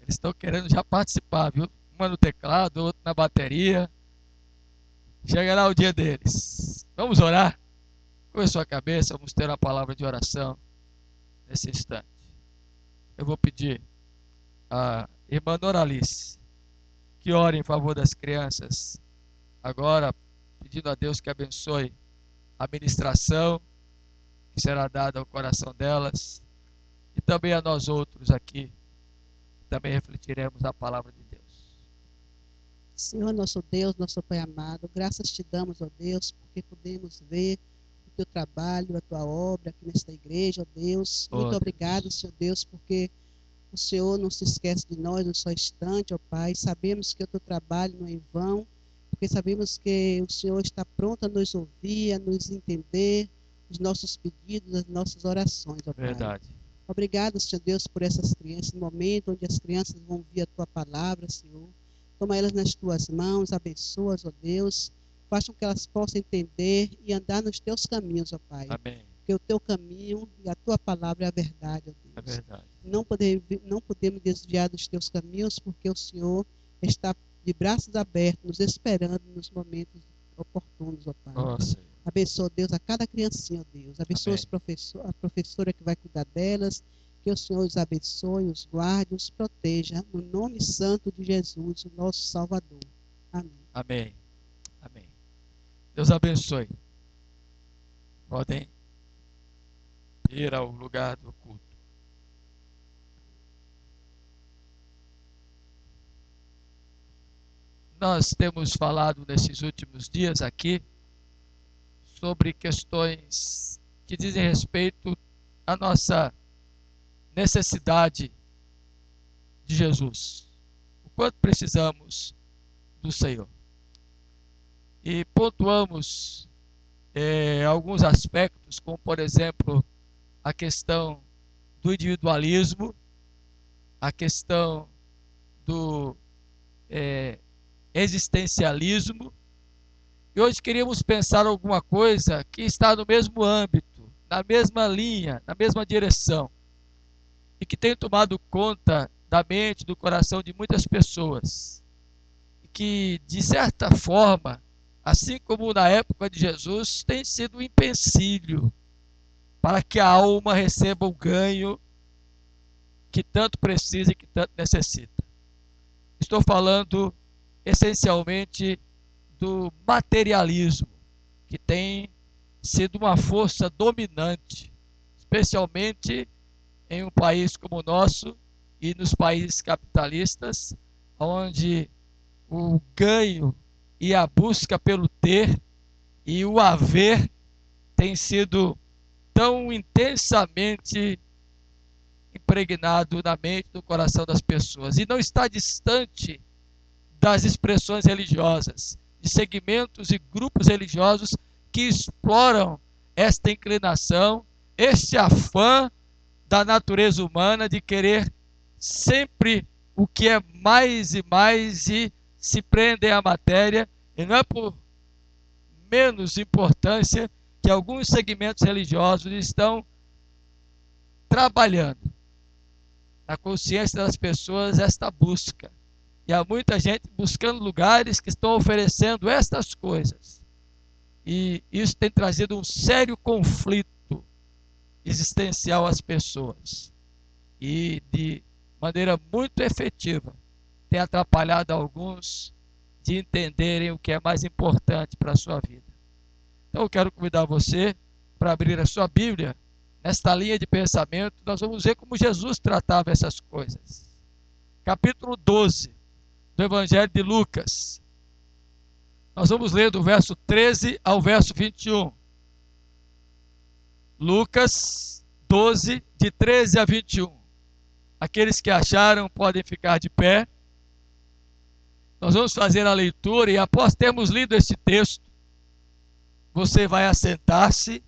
Eles estão querendo já participar, viu? Uma no teclado, outra na bateria. Chegará o dia deles. Vamos orar? Com a sua cabeça, vamos ter uma palavra de oração nesse instante. Eu vou pedir a irmã Doralice que ore em favor das crianças. Agora, pedindo a Deus que abençoe a ministração que será dada ao coração delas e também a nós outros aqui. Também refletiremos a palavra de Deus. Senhor, nosso Deus, nosso Pai amado, graças te damos, ó Deus, porque podemos ver o teu trabalho, a tua obra aqui nesta igreja, ó Deus. Ó Muito Deus. obrigado, Senhor Deus, porque o Senhor não se esquece de nós um só instante, ó Pai. Sabemos que o teu trabalho não é em vão, porque sabemos que o Senhor está pronto a nos ouvir, a nos entender, os nossos pedidos, as nossas orações, ó Pai. Verdade. Obrigado, Senhor Deus, por essas crianças, no momento onde as crianças vão ouvir a tua palavra, Senhor. Toma elas nas tuas mãos, abençoa-as, ó Deus. Faça com que elas possam entender e andar nos teus caminhos, ó Pai. Amém. Porque o teu caminho e a tua palavra é a verdade, ó É Deus. verdade. Não podemos desviar dos teus caminhos, porque o Senhor está de braços abertos, nos esperando nos momentos oportunos, ó Pai. Nossa. Abençoa, Deus, a cada criancinha, ó Deus. Abençoa Amém. a professora que vai cuidar delas. Que o Senhor os abençoe, os guarde, os proteja. No nome santo de Jesus, o nosso Salvador. Amém. Amém. Amém. Deus abençoe. Podem ir ao lugar do culto. Nós temos falado nesses últimos dias aqui sobre questões que dizem respeito à nossa necessidade de Jesus. O quanto precisamos do Senhor. E pontuamos alguns aspectos, como por exemplo a questão do individualismo, a questão do existencialismo. E hoje queríamos pensar alguma coisa que está no mesmo âmbito, na mesma linha, na mesma direção, e que tem tomado conta da mente, do coração de muitas pessoas, e que, de certa forma, assim como na época de Jesus, tem sido um empecilho para que a alma receba o ganho que tanto precisa e que tanto necessita. Estou falando essencialmente do materialismo, que tem sido uma força dominante, especialmente em um país como o nosso e nos países capitalistas, onde o ganho e a busca pelo ter e o haver tem sido tão intensamente impregnado na mente e no coração das pessoas, e não está distante das expressões religiosas, de segmentos e grupos religiosos que exploram esta inclinação, este afã da natureza humana de querer sempre o que é mais e mais e se prendem à matéria, e não é por menos importância que alguns segmentos religiosos estão trabalhando na consciência das pessoas esta busca. E há muita gente buscando lugares que estão oferecendo estas coisas. E isso tem trazido um sério conflito existencial às pessoas. E de maneira muito efetiva tem atrapalhado alguns de entenderem o que é mais importante para a sua vida. Então eu quero convidar você para abrir a sua Bíblia. Nesta linha de pensamento, nós vamos ver como Jesus tratava essas coisas. Capítulo 12 do Evangelho de Lucas. Nós vamos ler do verso 13 ao verso 21. Lucas 12, de 13 a 21. Aqueles que acharam podem ficar de pé. Nós vamos fazer a leitura e após termos lido este texto, você vai assentar-se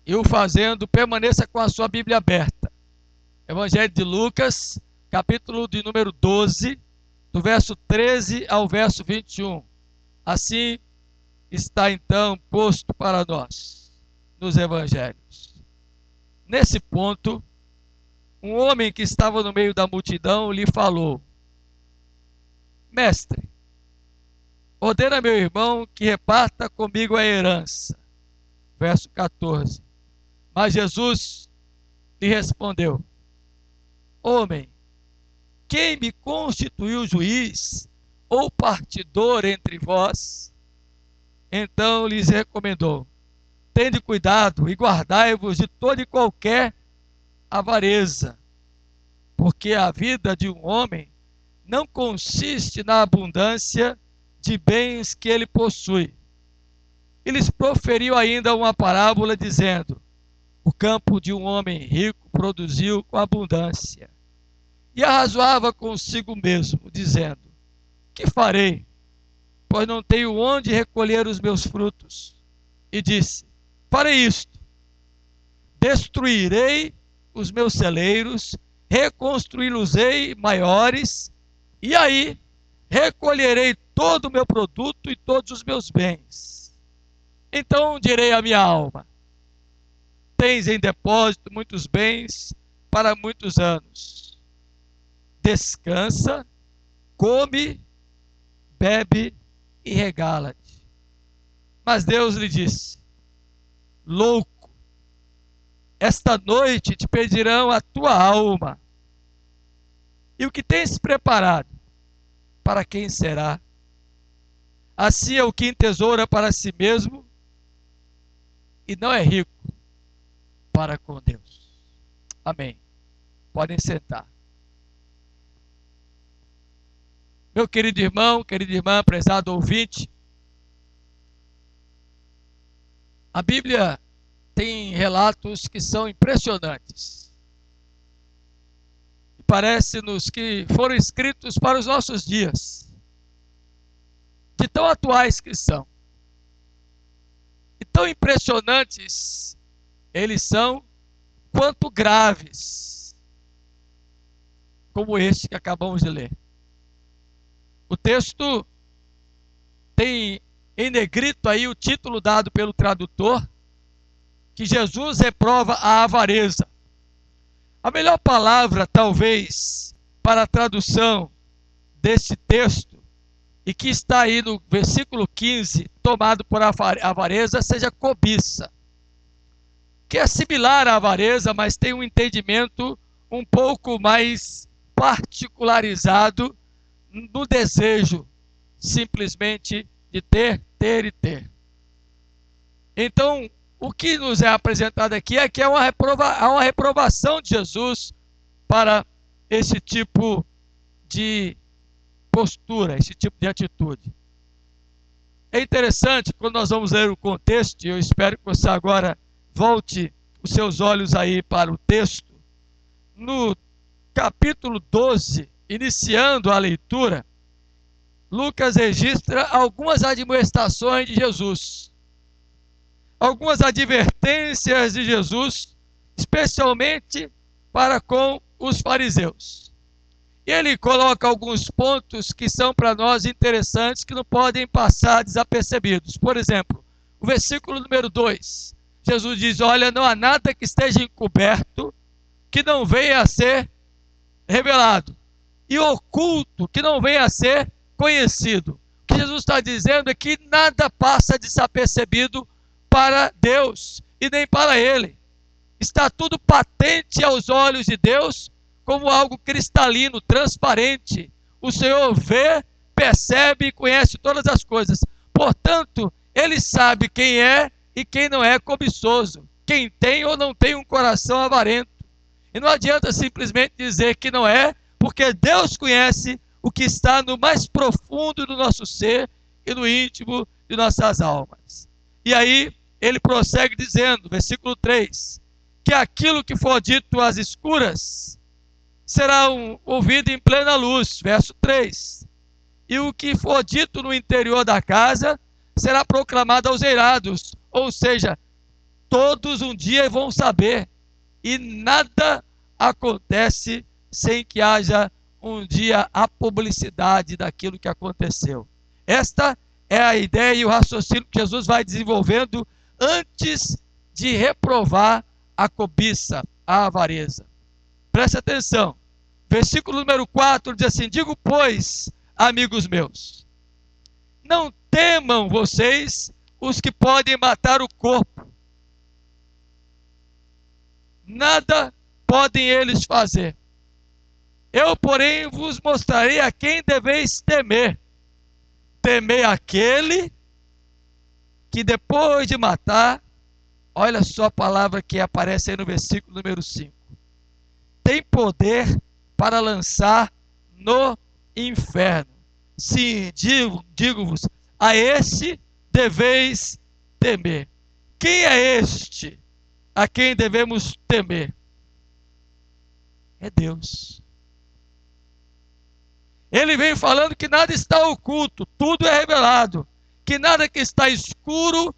e o fazendo, permaneça com a sua Bíblia aberta. Evangelho de Lucas, capítulo de número 12, do verso 13 ao verso 21. Assim está então posto para nós nos evangelhos. Nesse ponto, um homem que estava no meio da multidão lhe falou: Mestre, ordena meu irmão que reparta comigo a herança. Verso 14. Mas Jesus lhe respondeu: Homem, quem me constituiu juiz ou partidor entre vós? Então lhes recomendou: Tende cuidado e guardai-vos de toda e qualquer avareza, porque a vida de um homem não consiste na abundância de bens que ele possui. E lhes proferiu ainda uma parábola, dizendo: O campo de um homem rico produziu com abundância. E arrazoava consigo mesmo, dizendo: Que farei? Pois não tenho onde recolher os meus frutos. E disse: Farei isto: destruirei os meus celeiros, reconstruí-los-ei maiores, e aí recolherei todo o meu produto e todos os meus bens. Então direi à minha alma: tens em depósito muitos bens para muitos anos. Descansa, come, bebe e regala-te. Mas Deus lhe disse: louco, esta noite te pedirão a tua alma. E o que tens preparado, para quem será? Assim é o que entesoura para si mesmo e não é rico para com Deus. Amém. Podem sentar. Meu querido irmão, querida irmã, prezado ouvinte, a Bíblia tem relatos que são impressionantes. Parece-nos que foram escritos para os nossos dias, de tão atuais que são. E tão impressionantes eles são, quanto graves, como este que acabamos de ler. O texto tem em negrito aí o título dado pelo tradutor, que Jesus reprova a avareza. A melhor palavra, talvez, para a tradução deste texto, e que está aí no versículo 15, tomado por avareza, seja cobiça, que é similar à avareza, mas tem um entendimento um pouco mais particularizado no desejo, simplesmente, de ter, ter e ter. Então, o que nos é apresentado aqui é que há uma reprovação de Jesus para esse tipo de postura, esse tipo de atitude. É interessante, quando nós vamos ler o contexto, e eu espero que você agora volte os seus olhos aí para o texto, no capítulo 12, iniciando a leitura, Lucas registra algumas admoestações de Jesus, algumas advertências de Jesus, especialmente para com os fariseus. E ele coloca alguns pontos que são para nós interessantes, que não podem passar desapercebidos. Por exemplo, o versículo número 2, Jesus diz: olha, não há nada que esteja encoberto que não venha a ser revelado, e oculto que não venha a ser conhecido. O que Jesus está dizendo é que nada passa desapercebido para Deus e nem para ele. Está tudo patente aos olhos de Deus como algo cristalino, transparente. O Senhor vê, percebe e conhece todas as coisas. Portanto, ele sabe quem é e quem não é cobiçoso, quem tem ou não tem um coração avarento. E não adianta simplesmente dizer que não é, porque Deus conhece o que está no mais profundo do nosso ser e no íntimo de nossas almas. E aí, ele prossegue dizendo, versículo 3, que aquilo que for dito às escuras será ouvido em plena luz, verso 3. E o que for dito no interior da casa será proclamado aos eirados, ou seja, todos um dia vão saber, e nada acontece sem que haja um dia a publicidade daquilo que aconteceu. Esta é a ideia e o raciocínio que Jesus vai desenvolvendo antes de reprovar a cobiça, a avareza. Preste atenção. Versículo número 4 diz assim: digo, pois, amigos meus, não temam vocês os que podem matar o corpo. Nada podem eles fazer. Eu, porém, vos mostrarei a quem deveis temer. Temei aquele que depois de matar, olha só a palavra que aparece aí no versículo número 5, tem poder para lançar no inferno. Sim, digo-vos, a este deveis temer. Quem é este a quem devemos temer? É Deus. Ele vem falando que nada está oculto, tudo é revelado, que nada que está escuro,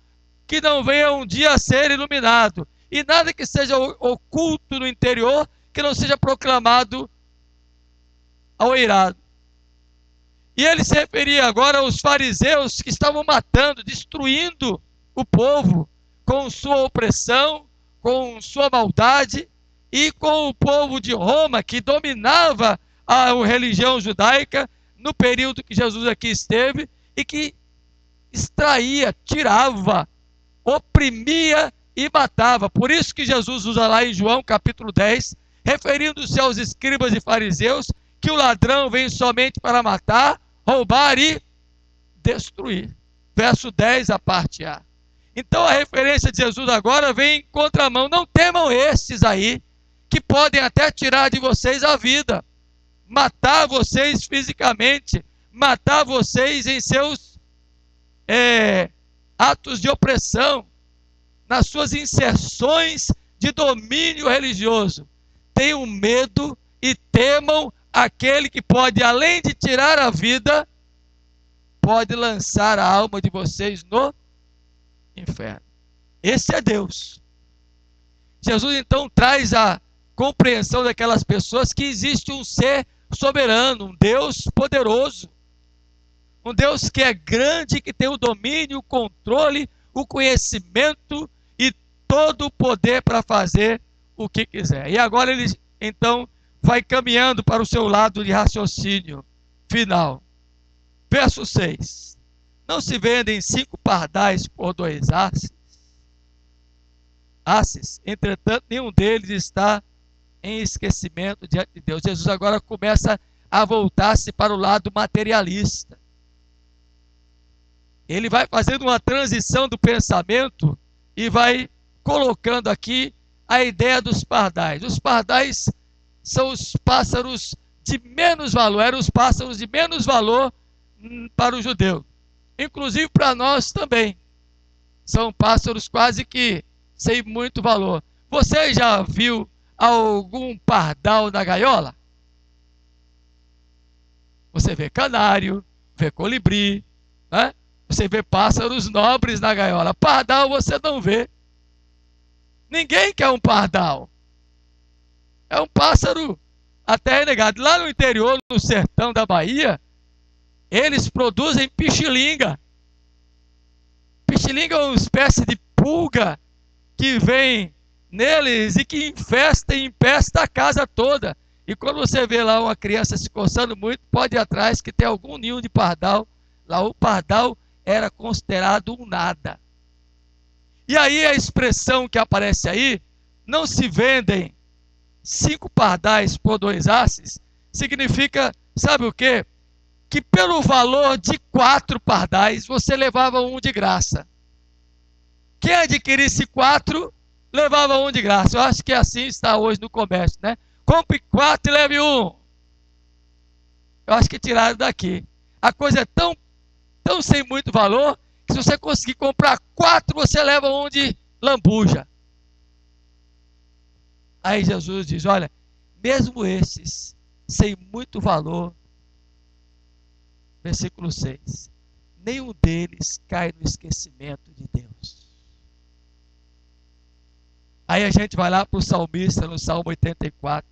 que não venha um dia a ser iluminado. e nada que seja oculto no interior que não seja proclamado ao eirado. E ele se referia agora aos fariseus que estavam matando, destruindo o povo com sua opressão, com sua maldade, e com o povo de Roma que dominava a religião judaica no período que Jesus aqui esteve e que extraía, tirava, oprimia e matava. Por isso que Jesus usa lá em João capítulo 10, referindo-se aos escribas e fariseus, que o ladrão vem somente para matar, roubar e destruir. Verso 10, a parte A. Então a referência de Jesus agora vem em contramão. Não temam estes aí, que podem até tirar de vocês a vida, matar vocês fisicamente, matar vocês em seus atos de opressão, nas suas inserções de domínio religioso. Tenham medo e temam aquele que pode, além de tirar a vida, pode lançar a alma de vocês no inferno. Esse é Deus. Jesus então traz a compreensão daquelas pessoas que existe um ser soberano, um Deus poderoso, um Deus que é grande, que tem o domínio, o controle, o conhecimento e todo o poder para fazer o que quiser. E agora ele então vai caminhando para o seu lado de raciocínio final. Verso 6. Não se vendem 5 pardais por 2 asses, entretanto nenhum deles está em esquecimento diante de Deus. Jesus agora começa a voltar-se para o lado materialista. Ele vai fazendo uma transição do pensamento e vai colocando aqui a ideia dos pardais. Os pardais são os pássaros de menos valor, eram os pássaros de menos valor para o judeu. Inclusive para nós também. São pássaros quase que sem muito valor. Você já viu algum pardal na gaiola? Você vê canário, vê colibri, né? Você vê pássaros nobres na gaiola. Pardal você não vê. Ninguém quer um pardal. É um pássaro até renegado. Lá no interior, no sertão da Bahia, eles produzem pichilinga. Pichilinga é uma espécie de pulga que vem neles e que infesta e empesta a casa toda. E quando você vê lá uma criança se coçando muito, pode ir atrás que tem algum ninho de pardal. Lá o pardal era considerado um nada. E aí a expressão que aparece aí, não se vendem 5 pardais por 2 asses, significa, sabe o quê? Que pelo valor de 4 pardais, você levava um de graça. Quem adquirisse 4, levava um de graça. Eu acho que assim está hoje no comércio, né? Compre 4 e leve um. Eu acho que tiraram daqui. A coisa é tão sem muito valor, que se você conseguir comprar 4, você leva um de lambuja. Aí Jesus diz, olha, mesmo esses, sem muito valor, versículo 6, nenhum deles cai no esquecimento de Deus. Aí a gente vai lá para o salmista, no Salmo 84,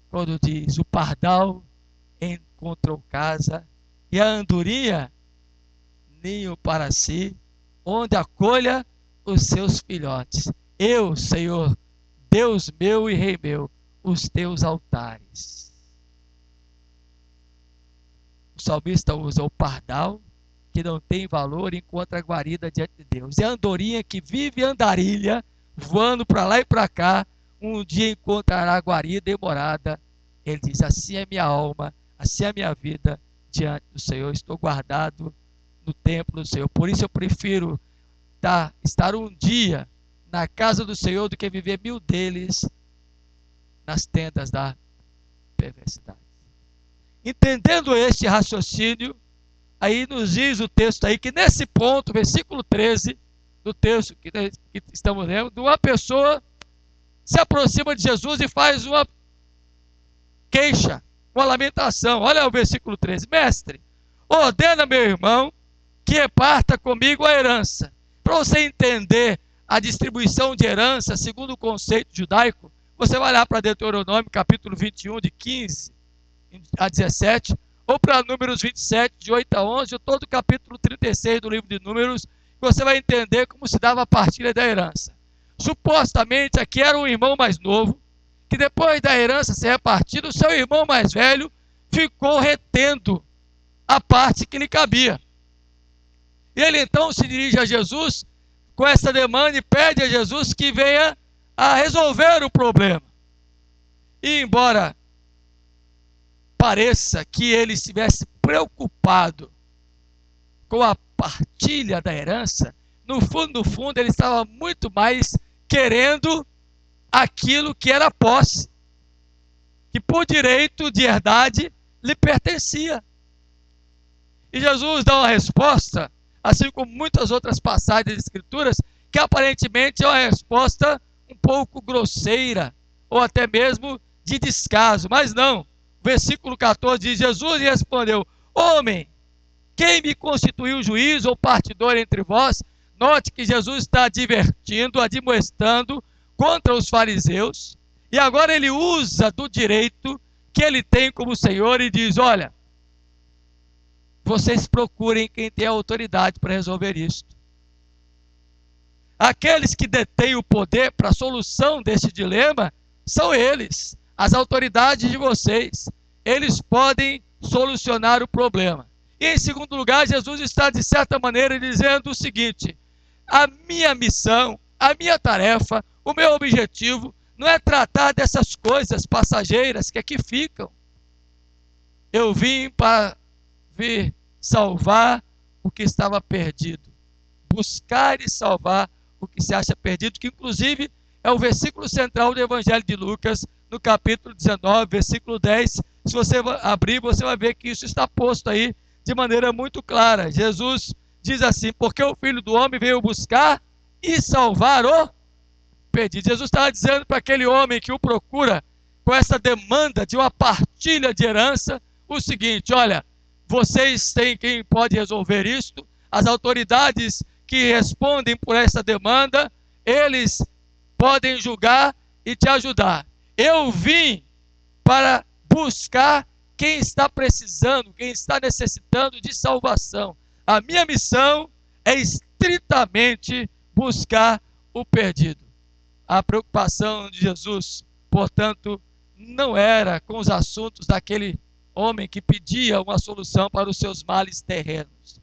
quando diz, o pardal encontrou casa, e a andorinha, ninho para si, onde acolha os seus filhotes. Eu, Senhor, Deus meu e Rei meu, os teus altares. O salmista usa o pardal, que não tem valor, encontra a guarida diante de Deus. E a andorinha que vive andarilha, voando para lá e para cá, um dia encontrará guarida e morada. Ele diz, assim é minha alma, assim é a minha vida diante do Senhor. Estou guardado no templo do Senhor. Por isso eu prefiro estar um dia na casa do Senhor do que viver 1000 deles nas tendas da perversidade. Entendendo este raciocínio, aí nos diz o texto aí que nesse ponto, versículo 13 do texto que estamos lendo, uma pessoa se aproxima de Jesus e faz uma queixa, uma lamentação. Olha o versículo 13. Mestre, ordena meu irmão que reparta comigo a herança. Para você entender a distribuição de herança segundo o conceito judaico, você vai lá para Deuteronômio, capítulo 21, de 15 a 17, ou para Números 27, de 8 a 11, ou todo o capítulo 36 do livro de Números, você vai entender como se dava a partilha da herança. Supostamente, aqui era um irmão mais novo, que depois da herança ser repartida, o seu irmão mais velho ficou retendo a parte que lhe cabia. E ele então se dirige a Jesus com essa demanda e pede a Jesus que venha a resolver o problema. E embora pareça que ele estivesse preocupado com a partilha da herança, no fundo, ele estava muito mais querendo aquilo que era posse, que por direito de herdade lhe pertencia. E Jesus dá uma resposta, assim como muitas outras passagens das Escrituras, que aparentemente é uma resposta um pouco grosseira, ou até mesmo de descaso, mas não. Versículo 14 diz: Jesus respondeu: homem, quem me constituiu juiz ou partidor entre vós? Note que Jesus está advertindo, admoestando contra os fariseus, e agora ele usa do direito que ele tem como Senhor e diz: olha, vocês procurem quem tem autoridade para resolver isto. Aqueles que detêm o poder para a solução desse dilema são eles, as autoridades de vocês. Eles podem solucionar o problema. E em segundo lugar, Jesus está de certa maneira dizendo o seguinte: a minha missão, a minha tarefa, o meu objetivo não é tratar dessas coisas passageiras que aqui ficam. Eu vim para vir salvar o que estava perdido, buscar e salvar o que se acha perdido, que inclusive é o versículo central do Evangelho de Lucas, no capítulo 19, versículo 10. Se você abrir, você vai ver que isso está posto aí de maneira muito clara. Jesus diz assim: porque o Filho do Homem veio buscar e salvar o perdido. Jesus estava dizendo para aquele homem que o procura com essa demanda de uma partilha de herança o seguinte: olha, vocês têm quem pode resolver isto, as autoridades que respondem por essa demanda, eles podem julgar e te ajudar. Eu vim para buscar quem está precisando, quem está necessitando de salvação. A minha missão é estritamente buscar o perdido. A preocupação de Jesus, portanto, não era com os assuntos daquele homem que pedia uma solução para os seus males terrenos,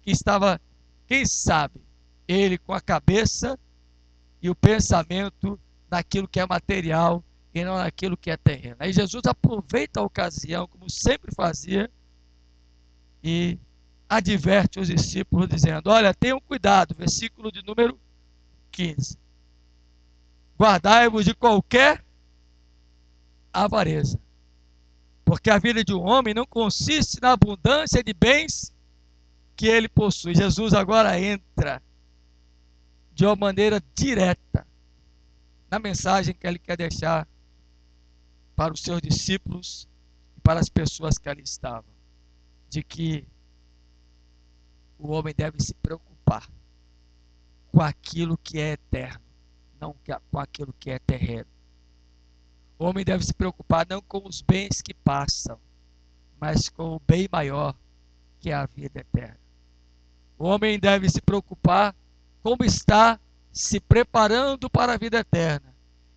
que estava, quem sabe, ele com a cabeça e o pensamento naquilo que é material e não naquilo que é terreno. Aí Jesus aproveita a ocasião, como sempre fazia, e adverte os discípulos dizendo: olha, tenham cuidado, versículo de número 15. Guardai-vos de qualquer avareza, porque a vida de um homem não consiste na abundância de bens que ele possui. Jesus agora entra de uma maneira direta na mensagem que ele quer deixar para os seus discípulos e para as pessoas que ali estavam, de que o homem deve se preocupar com aquilo que é eterno, não com aquilo que é terreno. O homem deve se preocupar não com os bens que passam, mas com o bem maior, que é a vida eterna. O homem deve se preocupar como está se preparando para a vida eterna,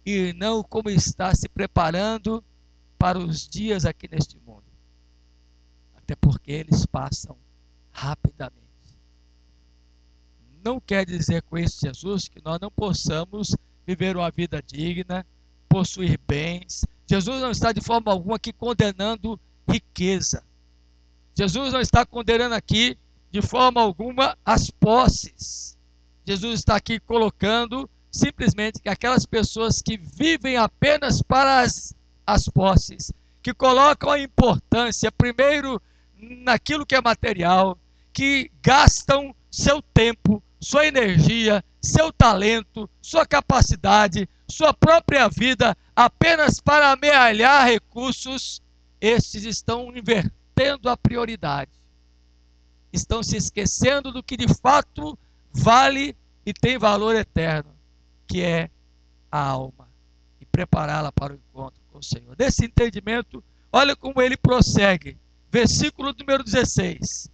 e não como está se preparando para os dias aqui neste mundo. Até porque eles passam rapidamente. Não quer dizer com isso, Jesus, que nós não possamos viver uma vida digna, possuir bens. Jesus não está de forma alguma aqui condenando riqueza. Jesus não está condenando aqui de forma alguma as posses. Jesus está aqui colocando simplesmente que aquelas pessoas que vivem apenas para as posses, que colocam a importância primeiro naquilo que é material, que gastam seu tempo, sua energia, seu talento, sua capacidade, sua própria vida apenas para amealhar recursos, estes estão invertendo a prioridade. Estão se esquecendo do que de fato vale e tem valor eterno, que é a alma, e prepará-la para o encontro com o Senhor. Nesse entendimento, olha como ele prossegue. Versículo número 16.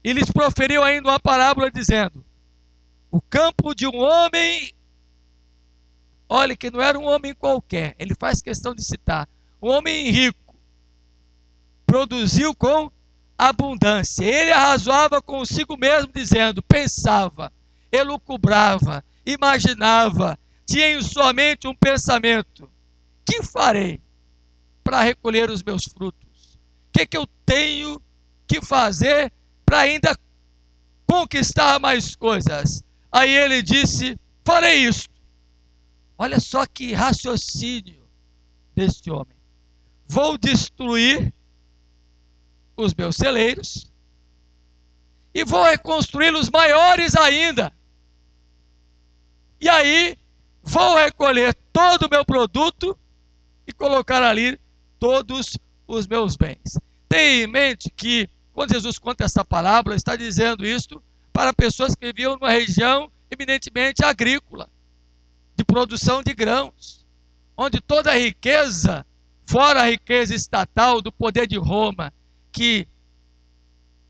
E lhes proferiu ainda uma parábola dizendo: o campo de um homem, olha que não era um homem qualquer, ele faz questão de citar, um homem rico, produziu com abundância. Ele arrazoava consigo mesmo, dizendo, pensava, elucubrava, imaginava, tinha em sua mente um pensamento: que farei para recolher os meus frutos? O que eu tenho que fazer para ainda conquistar mais coisas? Aí ele disse: farei isto. Olha só que raciocínio deste homem. Vou destruir os meus celeiros e vou reconstruí-los maiores ainda. E aí vou recolher todo o meu produto e colocar ali todos os meus bens. Tenha em mente que quando Jesus conta essa parábola, está dizendo isto para pessoas que viviam numa região eminentemente agrícola, de produção de grãos, onde toda a riqueza, fora a riqueza estatal do poder de Roma, que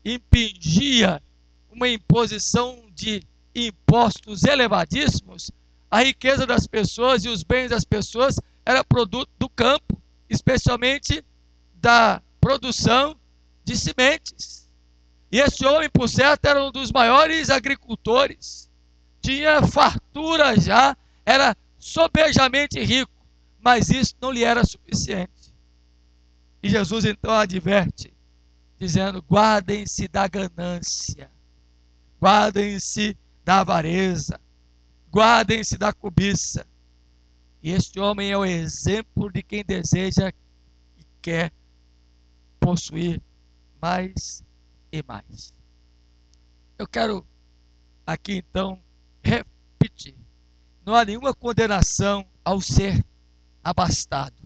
impingia uma imposição de impostos elevadíssimos, a riqueza das pessoas e os bens das pessoas era produto do campo, especialmente da produção de sementes. E esse homem, por certo, era um dos maiores agricultores, tinha fartura já, era sobejamente rico, mas isso não lhe era suficiente. E Jesus então adverte, dizendo: guardem-se da ganância, guardem-se da avareza, guardem-se da cobiça. E este homem é o exemplo de quem deseja e quer possuir mais e mais. Eu quero aqui então repetir: não há nenhuma condenação ao ser abastado.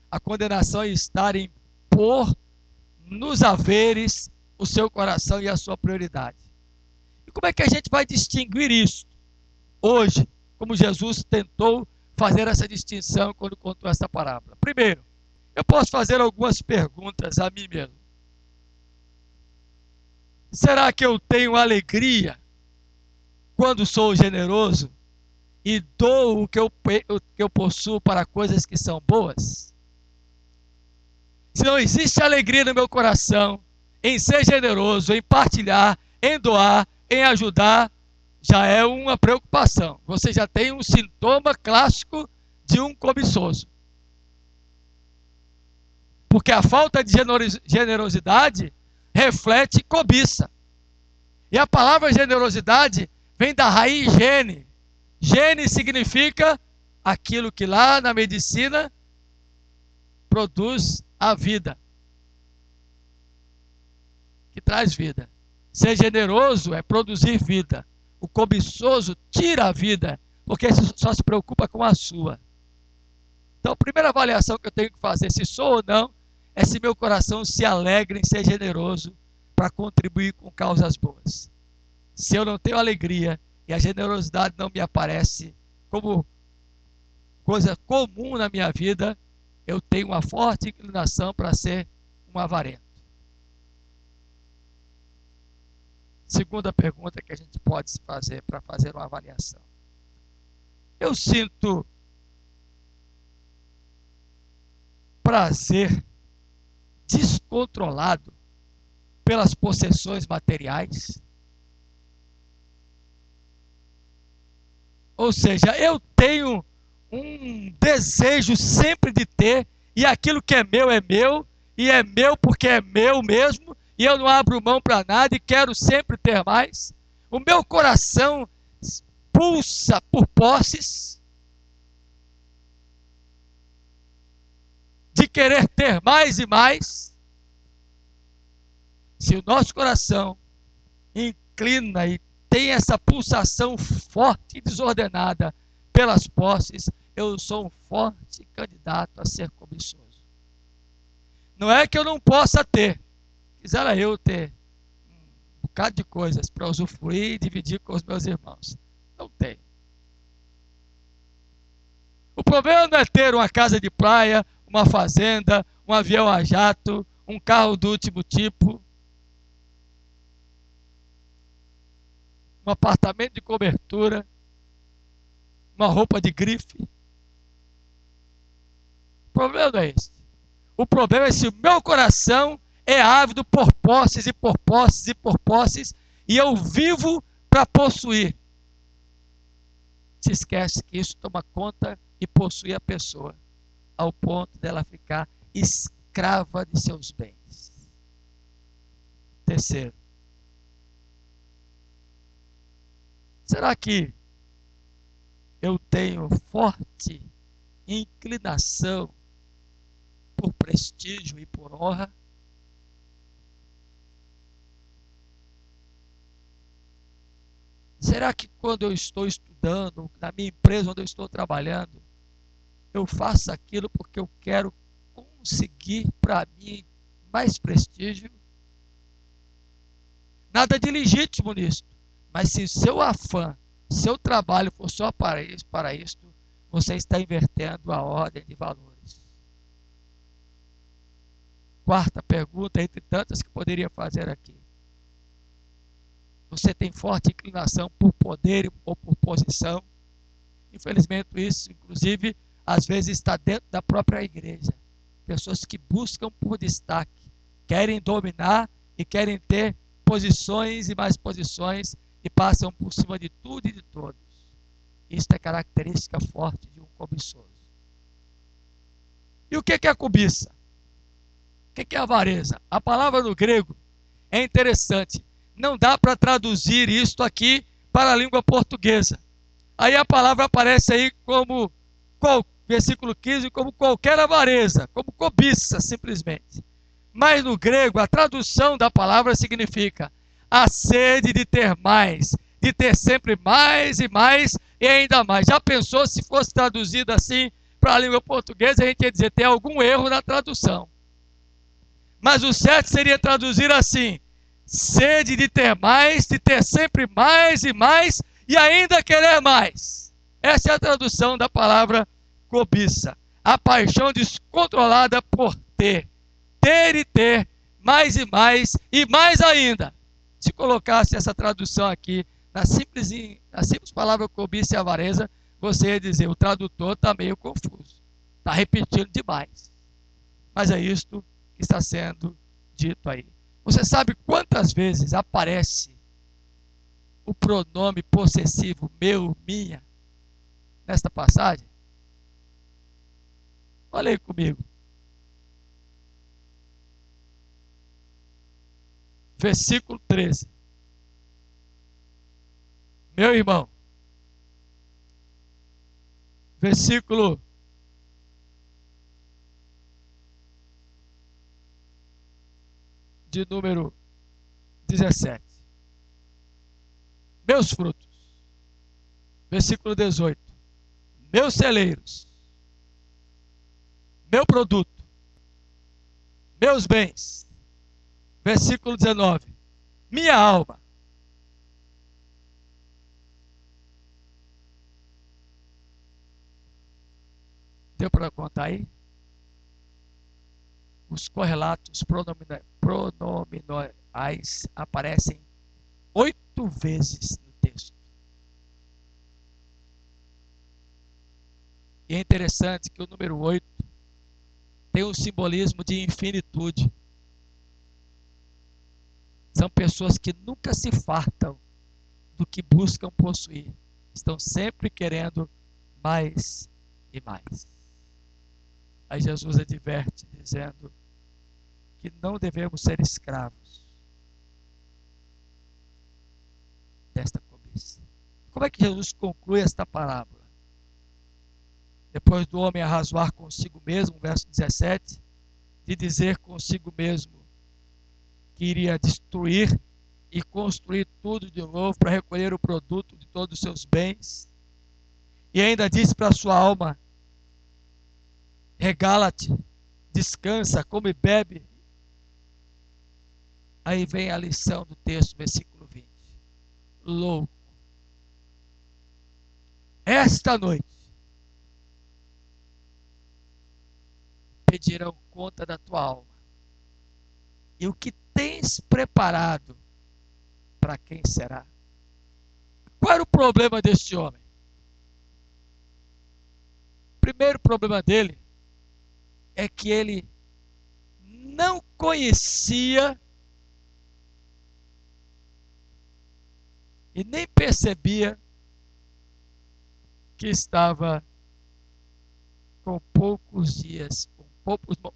A condenação é estar em pôr nos haveres o seu coração e a sua prioridade. E como é que a gente vai distinguir isso hoje, como Jesus tentou fazer essa distinção quando contou essa parábola? Primeiro, eu posso fazer algumas perguntas a mim mesmo. Será que eu tenho alegria quando sou generoso e dou o que eu possuo para coisas que são boas? Se não existe alegria no meu coração em ser generoso, em partilhar, em doar, em ajudar, já é uma preocupação. Você já tem um sintoma clássico de um cobiçoso. Porque a falta de generosidade reflete cobiça. E a palavra generosidade vem da raiz gene. Gene significa aquilo que lá na medicina produz a vida, que traz vida. Ser generoso é produzir vida. O cobiçoso tira a vida, porque só se preocupa com a sua. Então, a primeira avaliação que eu tenho que fazer, se sou ou não, é se meu coração se alegra em ser generoso para contribuir com causas boas. Se eu não tenho alegria e a generosidade não me aparece como coisa comum na minha vida, eu tenho uma forte inclinação para ser um avarento. Segunda pergunta que a gente pode se fazer para fazer uma avaliação: eu sinto prazer descontrolado pelas possessões materiais? Ou seja, eu tenho um desejo sempre de ter, e aquilo que é meu, e é meu porque é meu mesmo, e eu não abro mão para nada e quero sempre ter mais. O meu coração pulsa por posses, de querer ter mais e mais. Se o nosso coração inclina e tem essa pulsação forte e desordenada pelas posses, eu sou um forte candidato a ser cobiçoso. Não é que eu não possa ter. Quisera eu ter um bocado de coisas para usufruir e dividir com os meus irmãos. Não tenho. O problema não é ter uma casa de praia, uma fazenda, um avião a jato, um carro do último tipo, um apartamento de cobertura, uma roupa de grife. O problema não é esse. O problema é se o meu coração é ávido por posses e por posses e por posses, e eu vivo para possuir. Se esquece que isso toma conta e possui a pessoa, ao ponto dela ficar escrava de seus bens. Terceiro, será que eu tenho forte inclinação por prestígio e por honra? Será que quando eu estou estudando, na minha empresa onde eu estou trabalhando, eu faço aquilo porque eu quero conseguir para mim mais prestígio? Nada de legítimo nisso. Mas se o seu afã, seu trabalho for só para isto, você está invertendo a ordem de valores. Quarta pergunta, entre tantas que poderia fazer aqui. Você tem forte inclinação por poder ou por posição? Infelizmente isso, inclusive, às vezes está dentro da própria igreja. Pessoas que buscam por destaque, querem dominar e querem ter posições e mais posições e passam por cima de tudo e de todos. Isso é característica forte de um cobiçoso. E o que é a cobiça? O que é a avareza? A palavra no grego é interessante. Não dá para traduzir isto aqui para a língua portuguesa. Aí a palavra aparece aí como, versículo 15, como qualquer avareza, como cobiça, simplesmente. Mas no grego, a tradução da palavra significa a sede de ter mais, de ter sempre mais e mais e ainda mais. Já pensou se fosse traduzido assim para a língua portuguesa, a gente ia dizer, tem algum erro na tradução. Mas o certo seria traduzir assim, sede de ter mais, de ter sempre mais e ainda querer mais. Essa é a tradução da palavra cobiça. A paixão descontrolada por ter e ter, mais e mais ainda. Se colocasse essa tradução aqui, na simples palavra cobiça e avareza, você ia dizer, o tradutor está meio confuso. Está repetindo demais. Mas é isto que está sendo dito aí. Você sabe quantas vezes aparece o pronome possessivo meu, minha, nesta passagem? Olha aí comigo. Versículo 13. Meu irmão. Versículo 17. Meus frutos. Versículo 18. Meus celeiros. Meu produto. Meus bens. Versículo 19. Minha alma. Deu para contar aí? Os correlatos pronominais aparecem 8 vezes no texto. E é interessante que o número 8 tem um simbolismo de infinitude. São pessoas que nunca se fartam do que buscam possuir. Estão sempre querendo mais e mais. Aí Jesus adverte, dizendo que não devemos ser escravos desta cobiça. Como é que Jesus conclui esta parábola? Depois do homem arrazoar consigo mesmo, verso 17, de dizer consigo mesmo que iria destruir e construir tudo de novo para recolher o produto de todos os seus bens. E ainda disse para a sua alma, regala-te, descansa, come e bebe. Aí vem a lição do texto, versículo 20. Louco. Esta noite pedirão conta da tua alma. E o que tens preparado, para quem será? Qual era o problema deste homem? O primeiro problema dele é que ele não conhecia e nem percebia que estava com poucos dias, com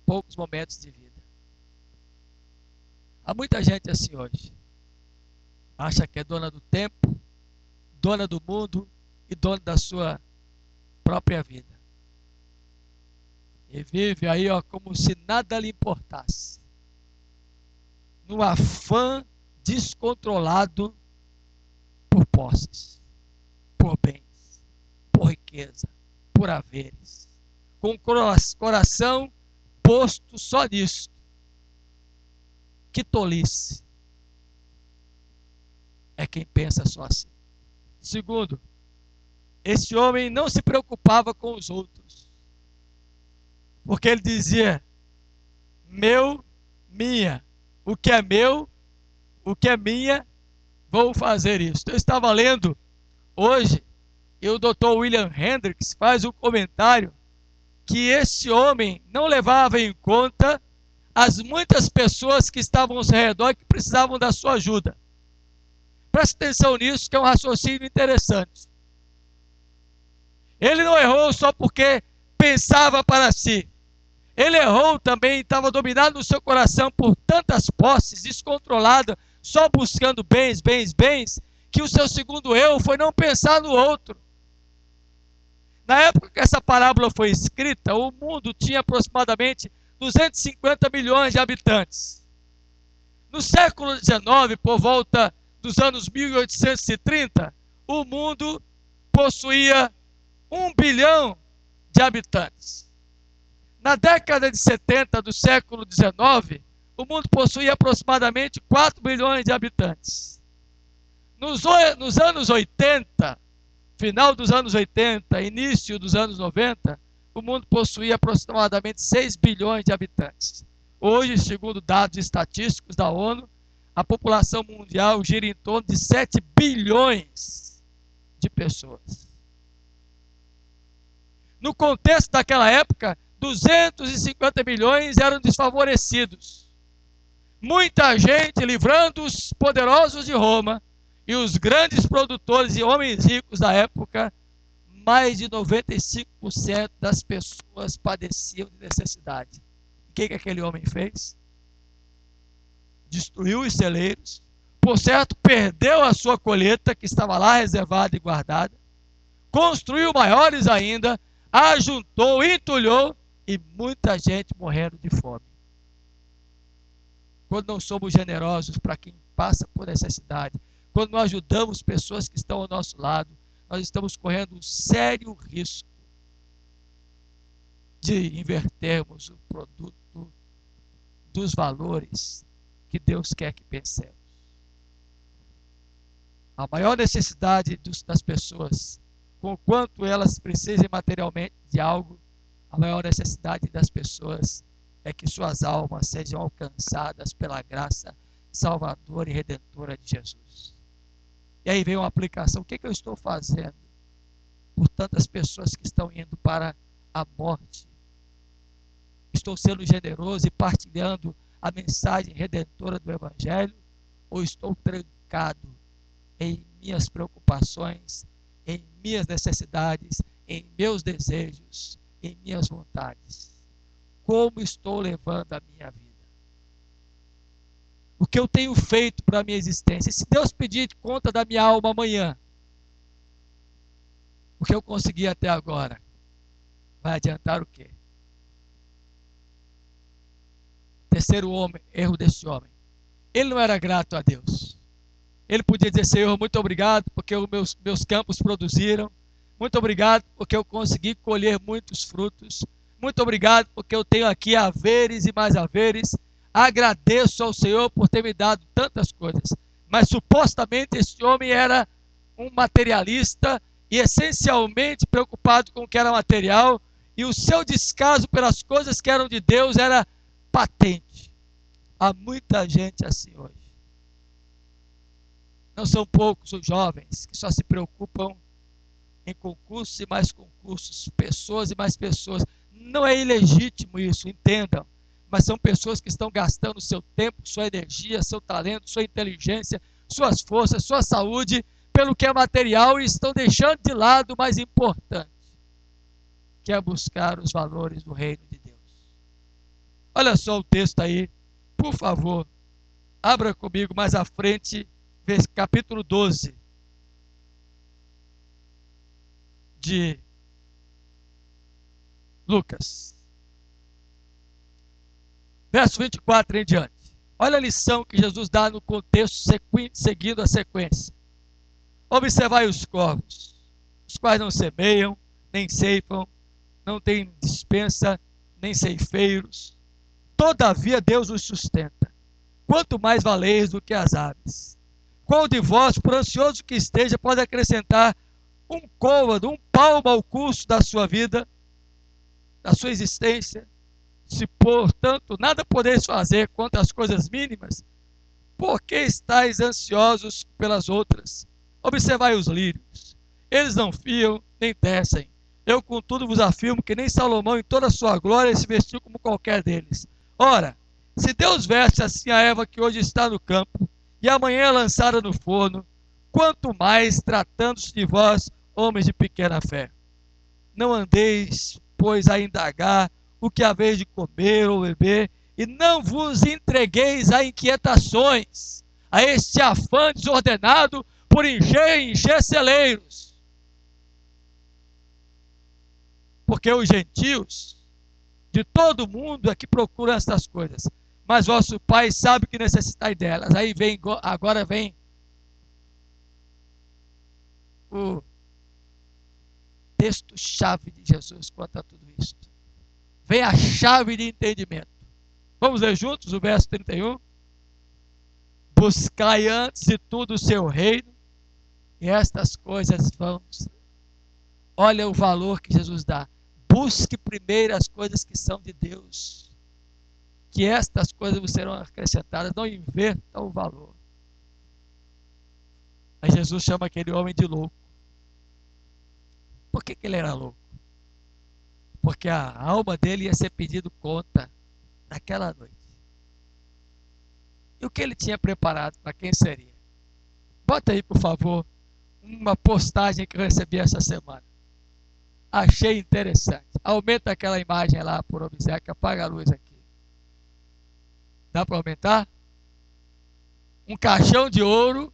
poucos momentos de vida. Há muita gente assim hoje. Acha que é dona do tempo, dona do mundo e dona da sua própria vida. E vive aí, ó, como se nada lhe importasse. Num afã descontrolado por posses, por bens, por riqueza, por haveres. Com o coração posto só nisso. Que tolice é quem pensa só assim. Segundo, esse homem não se preocupava com os outros. Porque ele dizia: meu, minha. O que é meu, o que é minha, vou fazer isso. Eu estava lendo hoje, e o Dr. William Hendricks faz um comentário que esse homem não levava em conta as muitas pessoas que estavam ao seu redor e que precisavam da sua ajuda. Preste atenção nisso, que é um raciocínio interessante. Ele não errou só porque pensava para si. Ele errou também, estava dominado no seu coração por tantas posses, descontrolado, só buscando bens, bens, bens, que o seu segundo erro foi não pensar no outro. Na época que essa parábola foi escrita, o mundo tinha aproximadamente 250 milhões de habitantes. No século XIX, por volta dos anos 1830, o mundo possuía 1 bilhão de habitantes. Na década de 70 do século XIX, o mundo possuía aproximadamente 4 bilhões de habitantes. Nos anos 80, final dos anos 80, início dos anos 90, o mundo possuía aproximadamente 6 bilhões de habitantes. Hoje, segundo dados estatísticos da ONU, a população mundial gira em torno de 7 bilhões de pessoas. No contexto daquela época, 250 milhões eram desfavorecidos. Muita gente livrando os poderosos de Roma e os grandes produtores e homens ricos da época. Mais de 95% das pessoas padeciam de necessidade. O que aquele homem fez? Destruiu os celeiros. Por certo, perdeu a sua colheita, que estava lá reservada e guardada. Construiu maiores ainda, ajuntou, entulhou, e muita gente morrendo de fome. Quando não somos generosos para quem passa por necessidade, quando não ajudamos pessoas que estão ao nosso lado, nós estamos correndo um sério risco de invertermos o produto dos valores que Deus quer que pensemos. A maior necessidade das pessoas, com quanto elas precisem materialmente de algo, a maior necessidade das pessoas é que suas almas sejam alcançadas pela graça salvadora e redentora de Jesus. E aí vem uma aplicação. O que eu estou fazendo por tantas pessoas que estão indo para a morte? Estou sendo generoso e partilhando a mensagem redentora do Evangelho? Ou estou trancado em minhas preocupações, em minhas necessidades, em meus desejos, em minhas vontades? Como estou levando a minha vida? O que eu tenho feito para a minha existência? E se Deus pedir conta da minha alma amanhã, o que eu consegui até agora, vai adiantar o quê? Terceiro erro desse homem. Ele não era grato a Deus. Ele podia dizer: Senhor, muito obrigado porque os meus campos produziram. Muito obrigado porque eu consegui colher muitos frutos. Muito obrigado porque eu tenho aqui haveres e mais haveres. agradeço ao Senhor por ter me dado tantas coisas. Mas supostamente esse homem era um materialista e essencialmente preocupado com o que era material, e o seu descaso pelas coisas que eram de Deus era patente. Há muita gente assim hoje. Não são poucos os jovens que só se preocupam em concursos e mais concursos, pessoas e mais pessoas. Não é ilegítimo isso, entendam. Mas são pessoas que estão gastando seu tempo, sua energia, seu talento, sua inteligência, suas forças, sua saúde, pelo que é material, e estão deixando de lado o mais importante, que é buscar os valores do reino de Deus. Olha só o texto aí, por favor, abra comigo mais à frente, capítulo 12 de Lucas. Verso 24 em diante. Olha a lição que Jesus dá no contexto seguindo a sequência. Observai os corvos, os quais não semeiam, nem ceifam, não têm despensa, nem ceifeiros. Todavia Deus os sustenta. Quanto mais valeis do que as aves. Qual de vós, por ansioso que esteja, pode acrescentar um côvado, um palmo ao curso da sua vida, da sua existência? Se, portanto, nada podeis fazer quanto às coisas mínimas, por que estáis ansiosos pelas outras? Observai os lírios. Eles não fiam, nem tecem. Eu, contudo, vos afirmo que nem Salomão, em toda a sua glória, se vestiu como qualquer deles. Ora, se Deus veste assim a erva que hoje está no campo, e amanhã é lançada no forno, quanto mais tratando-se de vós, homens de pequena fé. Não andeis, pois, a indagar o que haveis de comer ou beber, e não vos entregueis a inquietações, a este afã desordenado por encher celeiros. Porque os gentios de todo mundo é que procuram estas coisas, mas vosso Pai sabe que necessitai delas. Aí agora vem o texto-chave de Jesus quanto a tudo isso. Vem a chave de entendimento. Vamos ler juntos o verso 31? Buscai antes de tudo o seu reino, e estas coisas vão. Olha o valor que Jesus dá. Busque primeiro as coisas que são de Deus, que estas coisas vos serão acrescentadas. Não inverta o valor. Aí Jesus chama aquele homem de louco. Por que ele era louco? Porque a alma dele ia ser pedido conta naquela noite. E o que ele tinha preparado, para quem seria? Bota aí, por favor, uma postagem que eu recebi essa semana. Achei interessante. Aumenta aquela imagem lá, por obséquio, apaga a luz aqui. Dá para aumentar? Um caixão de ouro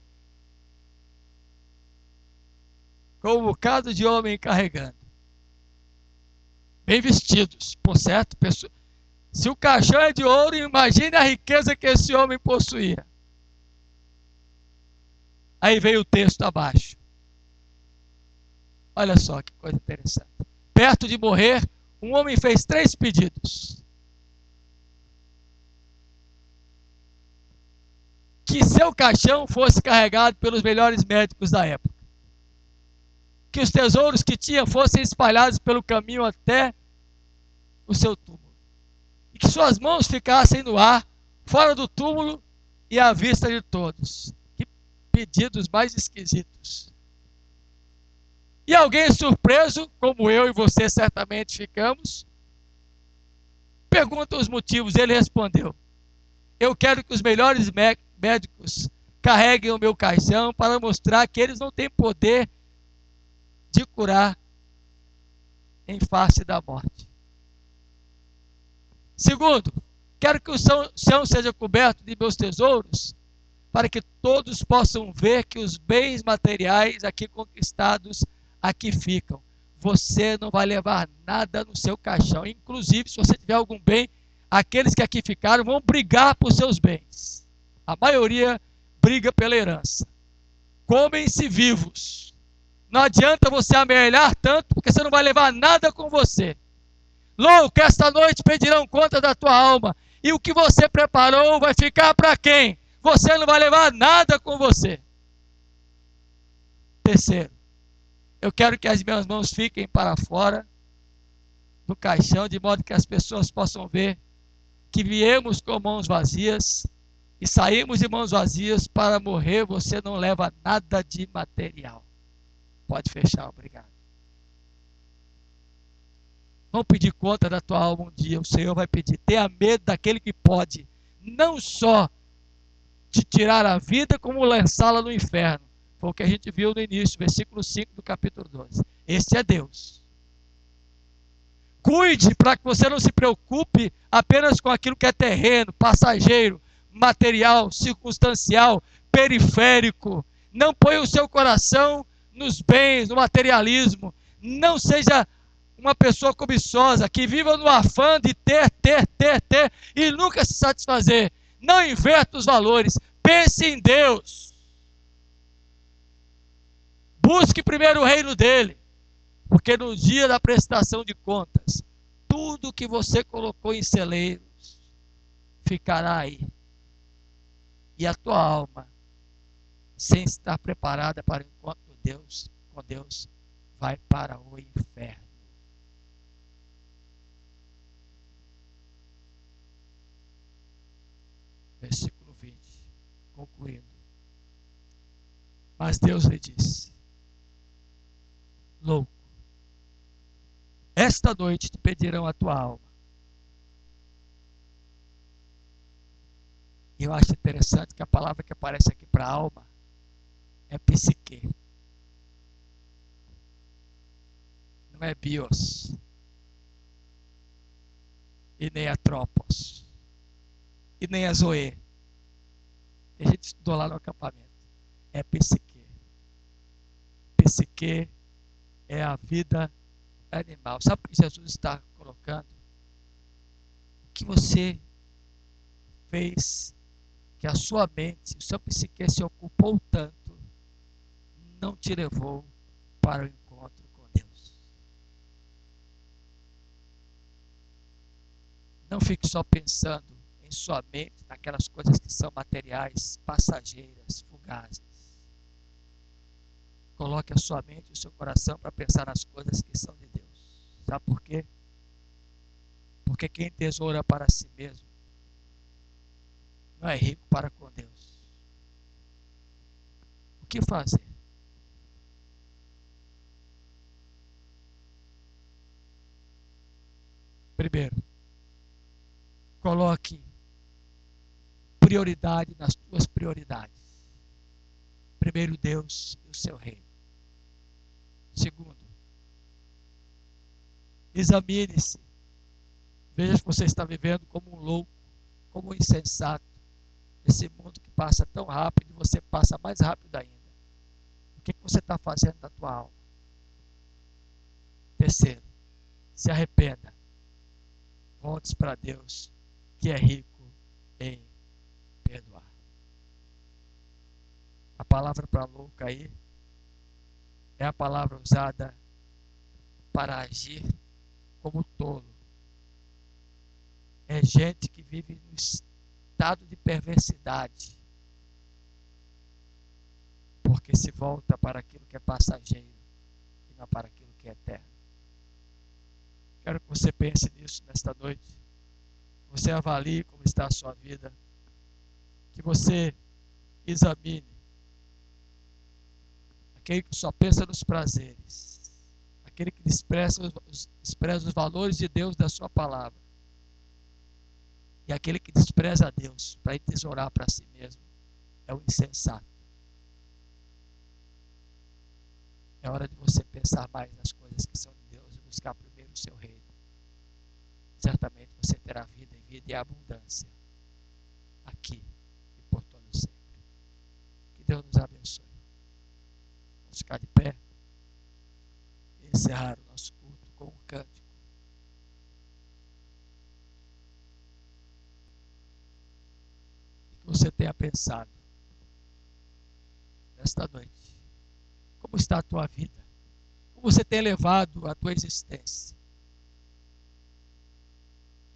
com um bocado de homem carregando. Bem vestidos, por certo. Se o caixão é de ouro, imagine a riqueza que esse homem possuía. Aí veio o texto abaixo. Olha só que coisa interessante. Perto de morrer, um homem fez 3 pedidos. Que seu caixão fosse carregado pelos melhores médicos da época. Que os tesouros que tinha fossem espalhados pelo caminho até o seu túmulo. E que suas mãos ficassem no ar, fora do túmulo e à vista de todos. Que pedidos mais esquisitos. E alguém surpreso, como eu e você certamente ficamos, pergunta os motivos. Ele respondeu: eu quero que os melhores médicos carreguem o meu caixão para mostrar que eles não têm poder de curar em face da morte. Segundo, quero que o chão seja coberto de meus tesouros, para que todos possam ver que os bens materiais aqui conquistados aqui ficam. Você não vai levar nada no seu caixão. Inclusive, se você tiver algum bem, aqueles que aqui ficaram vão brigar por seus bens. A maioria briga pela herança. Comem-se vivos. Não adianta você amelhar tanto, porque você não vai levar nada com você. Louco, esta noite pedirão conta da tua alma. E o que você preparou vai ficar para quem? Você não vai levar nada com você. Terceiro, eu quero que as minhas mãos fiquem para fora do caixão, de modo que as pessoas possam ver que viemos com mãos vazias e saímos de mãos vazias para morrer. Você não leva nada de material. Pode fechar, obrigado. Vão pedir conta da tua alma um dia, o Senhor vai pedir. Tenha medo daquele que pode, não só te tirar a vida, como lançá-la no inferno. Foi o que a gente viu no início, versículo 5 do capítulo 12. Esse é Deus. Cuide para que você não se preocupe apenas com aquilo que é terreno, passageiro, material, circunstancial, periférico. Não ponha o seu coração nos bens, no materialismo. Não seja uma pessoa cobiçosa, que viva no afã de ter, e nunca se satisfazer. Não inverta os valores. Pense em Deus. Busque primeiro o reino dele. Porque no dia da prestação de contas, tudo que você colocou em celeiros ficará aí. E a tua alma, sem estar preparada para o encontro com Deus, vai para o inferno. Versículo 20, concluindo. Mas Deus lhe disse: louco, esta noite te pedirão a tua alma. E eu acho interessante que a palavra que aparece aqui para alma é psique. Não é bios. E nem atropos. E nem a zoe. A gente estudou lá no acampamento. É psique. Psique é a vida animal. Sabe o que Jesus está colocando? O que você fez, que a sua mente, o seu psique se ocupou tanto, não te levou para o encontro com Deus. Não fique só pensando em sua mente naquelas coisas que são materiais, passageiras, fugazes. Coloque a sua mente e o seu coração para pensar nas coisas que são de Deus. Sabe por quê? Porque quem tesoura para si mesmo não é rico para com Deus. O que fazer? Primeiro, coloque prioridade nas tuas prioridades. Primeiro Deus e o seu reino. Segundo, examine-se. Veja se você está vivendo como um louco, como um insensato. Esse mundo que passa tão rápido e você passa mais rápido ainda. O que você está fazendo da tua alma? Terceiro, se arrependa. Volte para Deus, que é rico em perdoar. A palavra para louco aí é a palavra usada para agir como tolo. É gente que vive no estado de perversidade, porque se volta para aquilo que é passageiro e não para aquilo que é eterno. Quero que você pense nisso nesta noite. Você avalie como está a sua vida, que você examine aquele que só pensa nos prazeres, aquele que despreza os valores de Deus da sua palavra, e aquele que despreza a Deus para entesourar para si mesmo é o insensato. É hora de você pensar mais nas coisas que são de Deus e buscar primeiro o seu reino. Certamente você terá vida e abundância aqui e por todo sempre. Que Deus nos abençoe. Vamos ficar de pé e encerrar o nosso culto com um cântico. Que você tenha pensado nesta noite. Como está a tua vida? Como você tem levado a tua existência?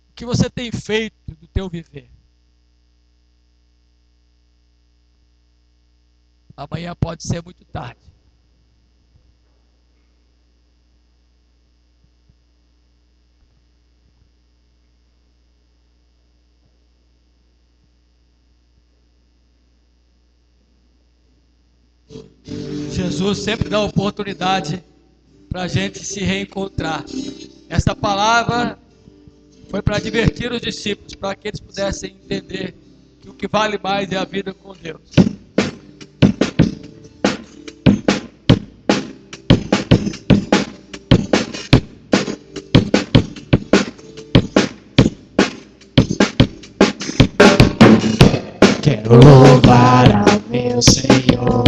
O que você tem feito do teu viver? Amanhã pode ser muito tarde. Jesus sempre dá oportunidade para a gente se reencontrar. Essa palavra foi para advertir os discípulos, para que eles pudessem entender que o que vale mais é a vida com Deus. Quero louvar ao meu Senhor,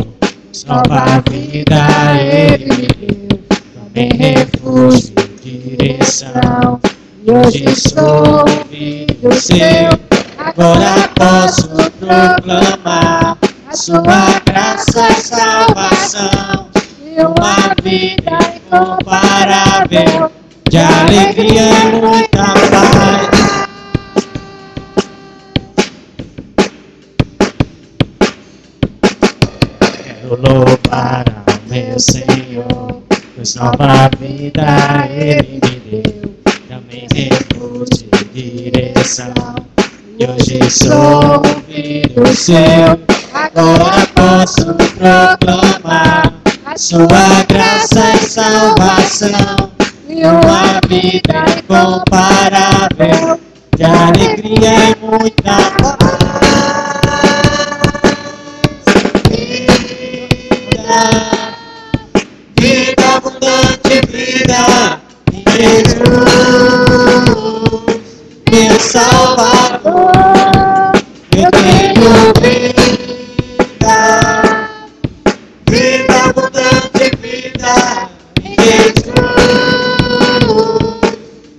nova vida Ele me deu, também refúgio e direção. E hoje sou filho seu, agora posso proclamar a sua graça e salvação, e uma vida incomparável, de alegria e muita paz. Quero louvar ao meu Senhor, pois nova vida Ele me deu, também refúgio e direção. E hoje sou filho seu, agora posso proclamar a sua graça e salvação, e uma vida incomparável, de alegria e muita paz. Vida abundante, vida em Jesus, meu Salvador. Eu tenho vida, vida abundante, vida em Jesus,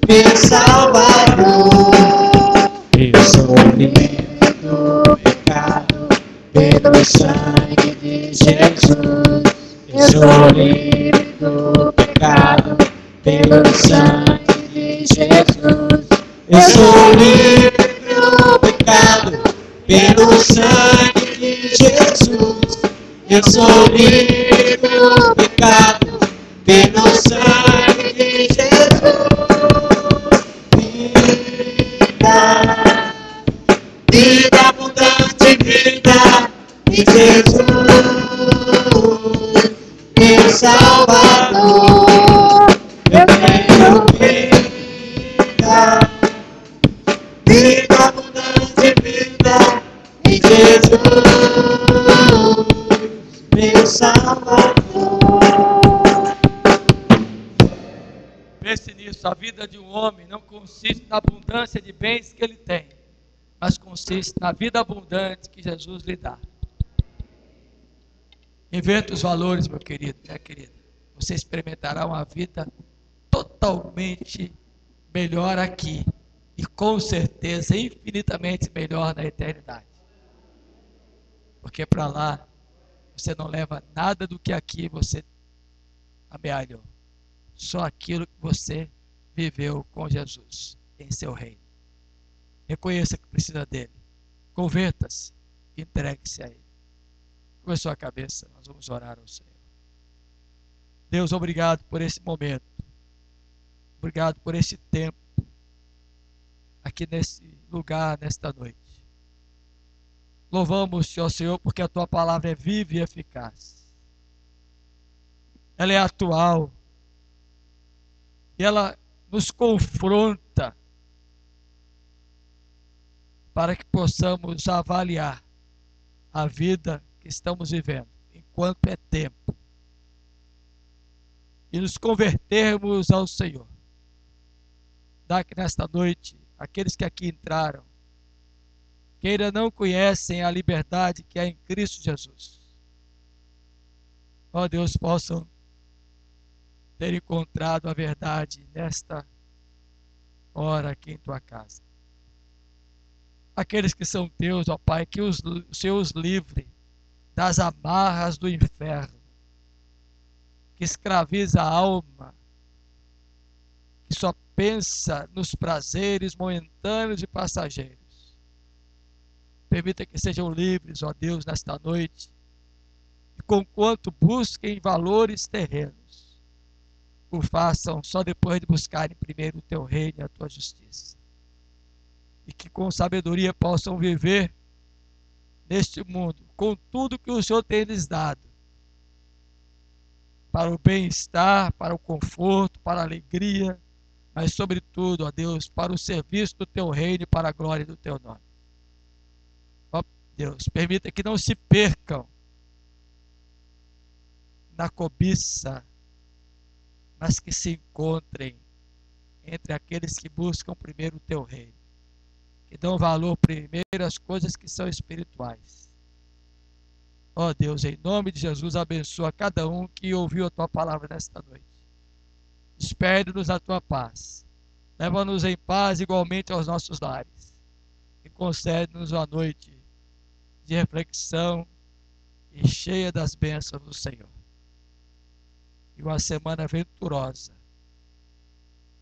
meu Salvador. Eu sou livre do pecado pelo sangue de Jesus. Eu sou livre do pecado pelo sangue de Jesus. Eu sou livre do pecado pelo sangue de Jesus. Eu sou livre do pecado pelo sangue de Jesus. Vida abundante, vida em Jesus, meu Salvador. Eu tenho vida, vida abundante, vida em Jesus, meu Salvador. Pense nisso, a vida de um homem não consiste na abundância de bens que ele tem, mas consiste na vida abundante que Jesus lhe dá. Inverte os valores, meu querido, minha querida. Você experimentará uma vida totalmente melhor aqui e com certeza infinitamente melhor na eternidade. Porque para lá você não leva nada do que aqui você amealhou. Só aquilo que você viveu com Jesus em seu reino. Reconheça que precisa dele. Converta-se e entregue-se a ele. Curva sua cabeça, nós vamos orar ao Senhor. Deus, obrigado por esse momento. Obrigado por esse tempo aqui nesse lugar, nesta noite. Louvamos-te, ó Senhor, porque a tua palavra é viva e eficaz. Ela é atual. E ela nos confronta para que possamos avaliar a vida que estamos vivendo, enquanto é tempo, e nos convertermos ao Senhor. Dá que nesta noite, aqueles que aqui entraram, que ainda não conhecem a liberdade que há em Cristo Jesus, ó Deus, possam ter encontrado a verdade nesta hora aqui em tua casa. Aqueles que são teus, ó Pai, que o Senhor os livre das amarras do inferno, que escraviza a alma, que só pensa nos prazeres momentâneos e passageiros. Permita que sejam livres, ó Deus, nesta noite, e conquanto busquem valores terrenos, o façam só depois de buscarem primeiro o teu reino e a tua justiça. E que com sabedoria possam viver neste mundo, com tudo que o Senhor tem lhes dado, para o bem-estar, para o conforto, para a alegria, mas sobretudo, ó Deus, para o serviço do teu reino e para a glória do teu nome. Ó Deus, permita que não se percam na cobiça, mas que se encontrem entre aqueles que buscam primeiro o teu reino, que dão valor primeiro às coisas que são espirituais. Ó Deus, em nome de Jesus, abençoa cada um que ouviu a tua palavra nesta noite. Despede-nos a tua paz. Leva-nos em paz igualmente aos nossos lares. E concede-nos uma noite de reflexão e cheia das bênçãos do Senhor. E uma semana venturosa,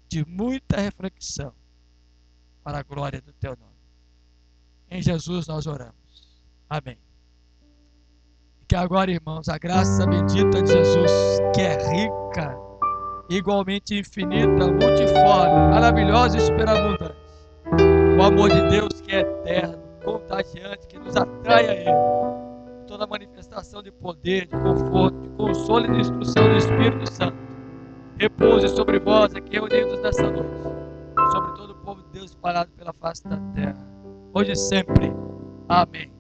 de muita reflexão, para a glória do teu nome. Em Jesus nós oramos. Amém. E que agora, irmãos, a graça bendita de Jesus, que é rica, igualmente infinita, multiforme, maravilhosa e superabundante, o amor de Deus que é eterno, contagiante, que nos atrai a Ele, toda manifestação de poder, de conforto, de consolo e de instrução do Espírito Santo, repouse sobre vós aqui reunidos nessa noite, sobre todo o povo de Deus espalhado pela face da terra, hoje e sempre. Amém.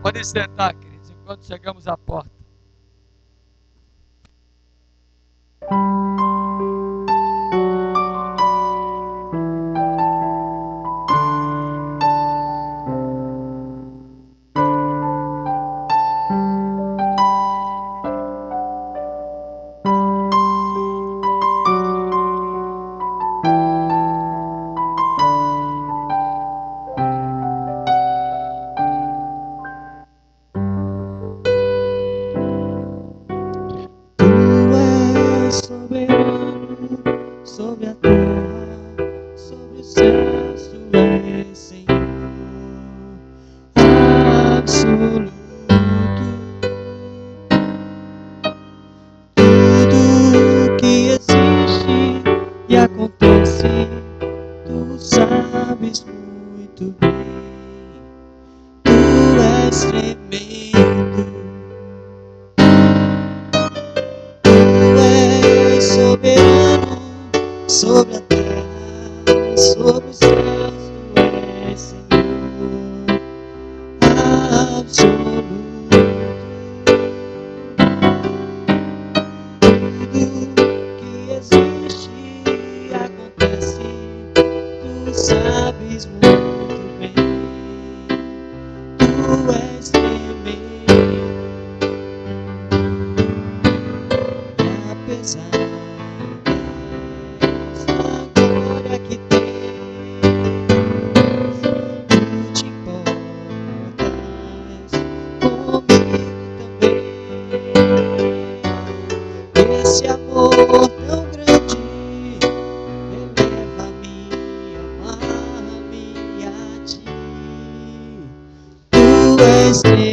Pode sentar, queridos, enquanto chegamos à porta. Este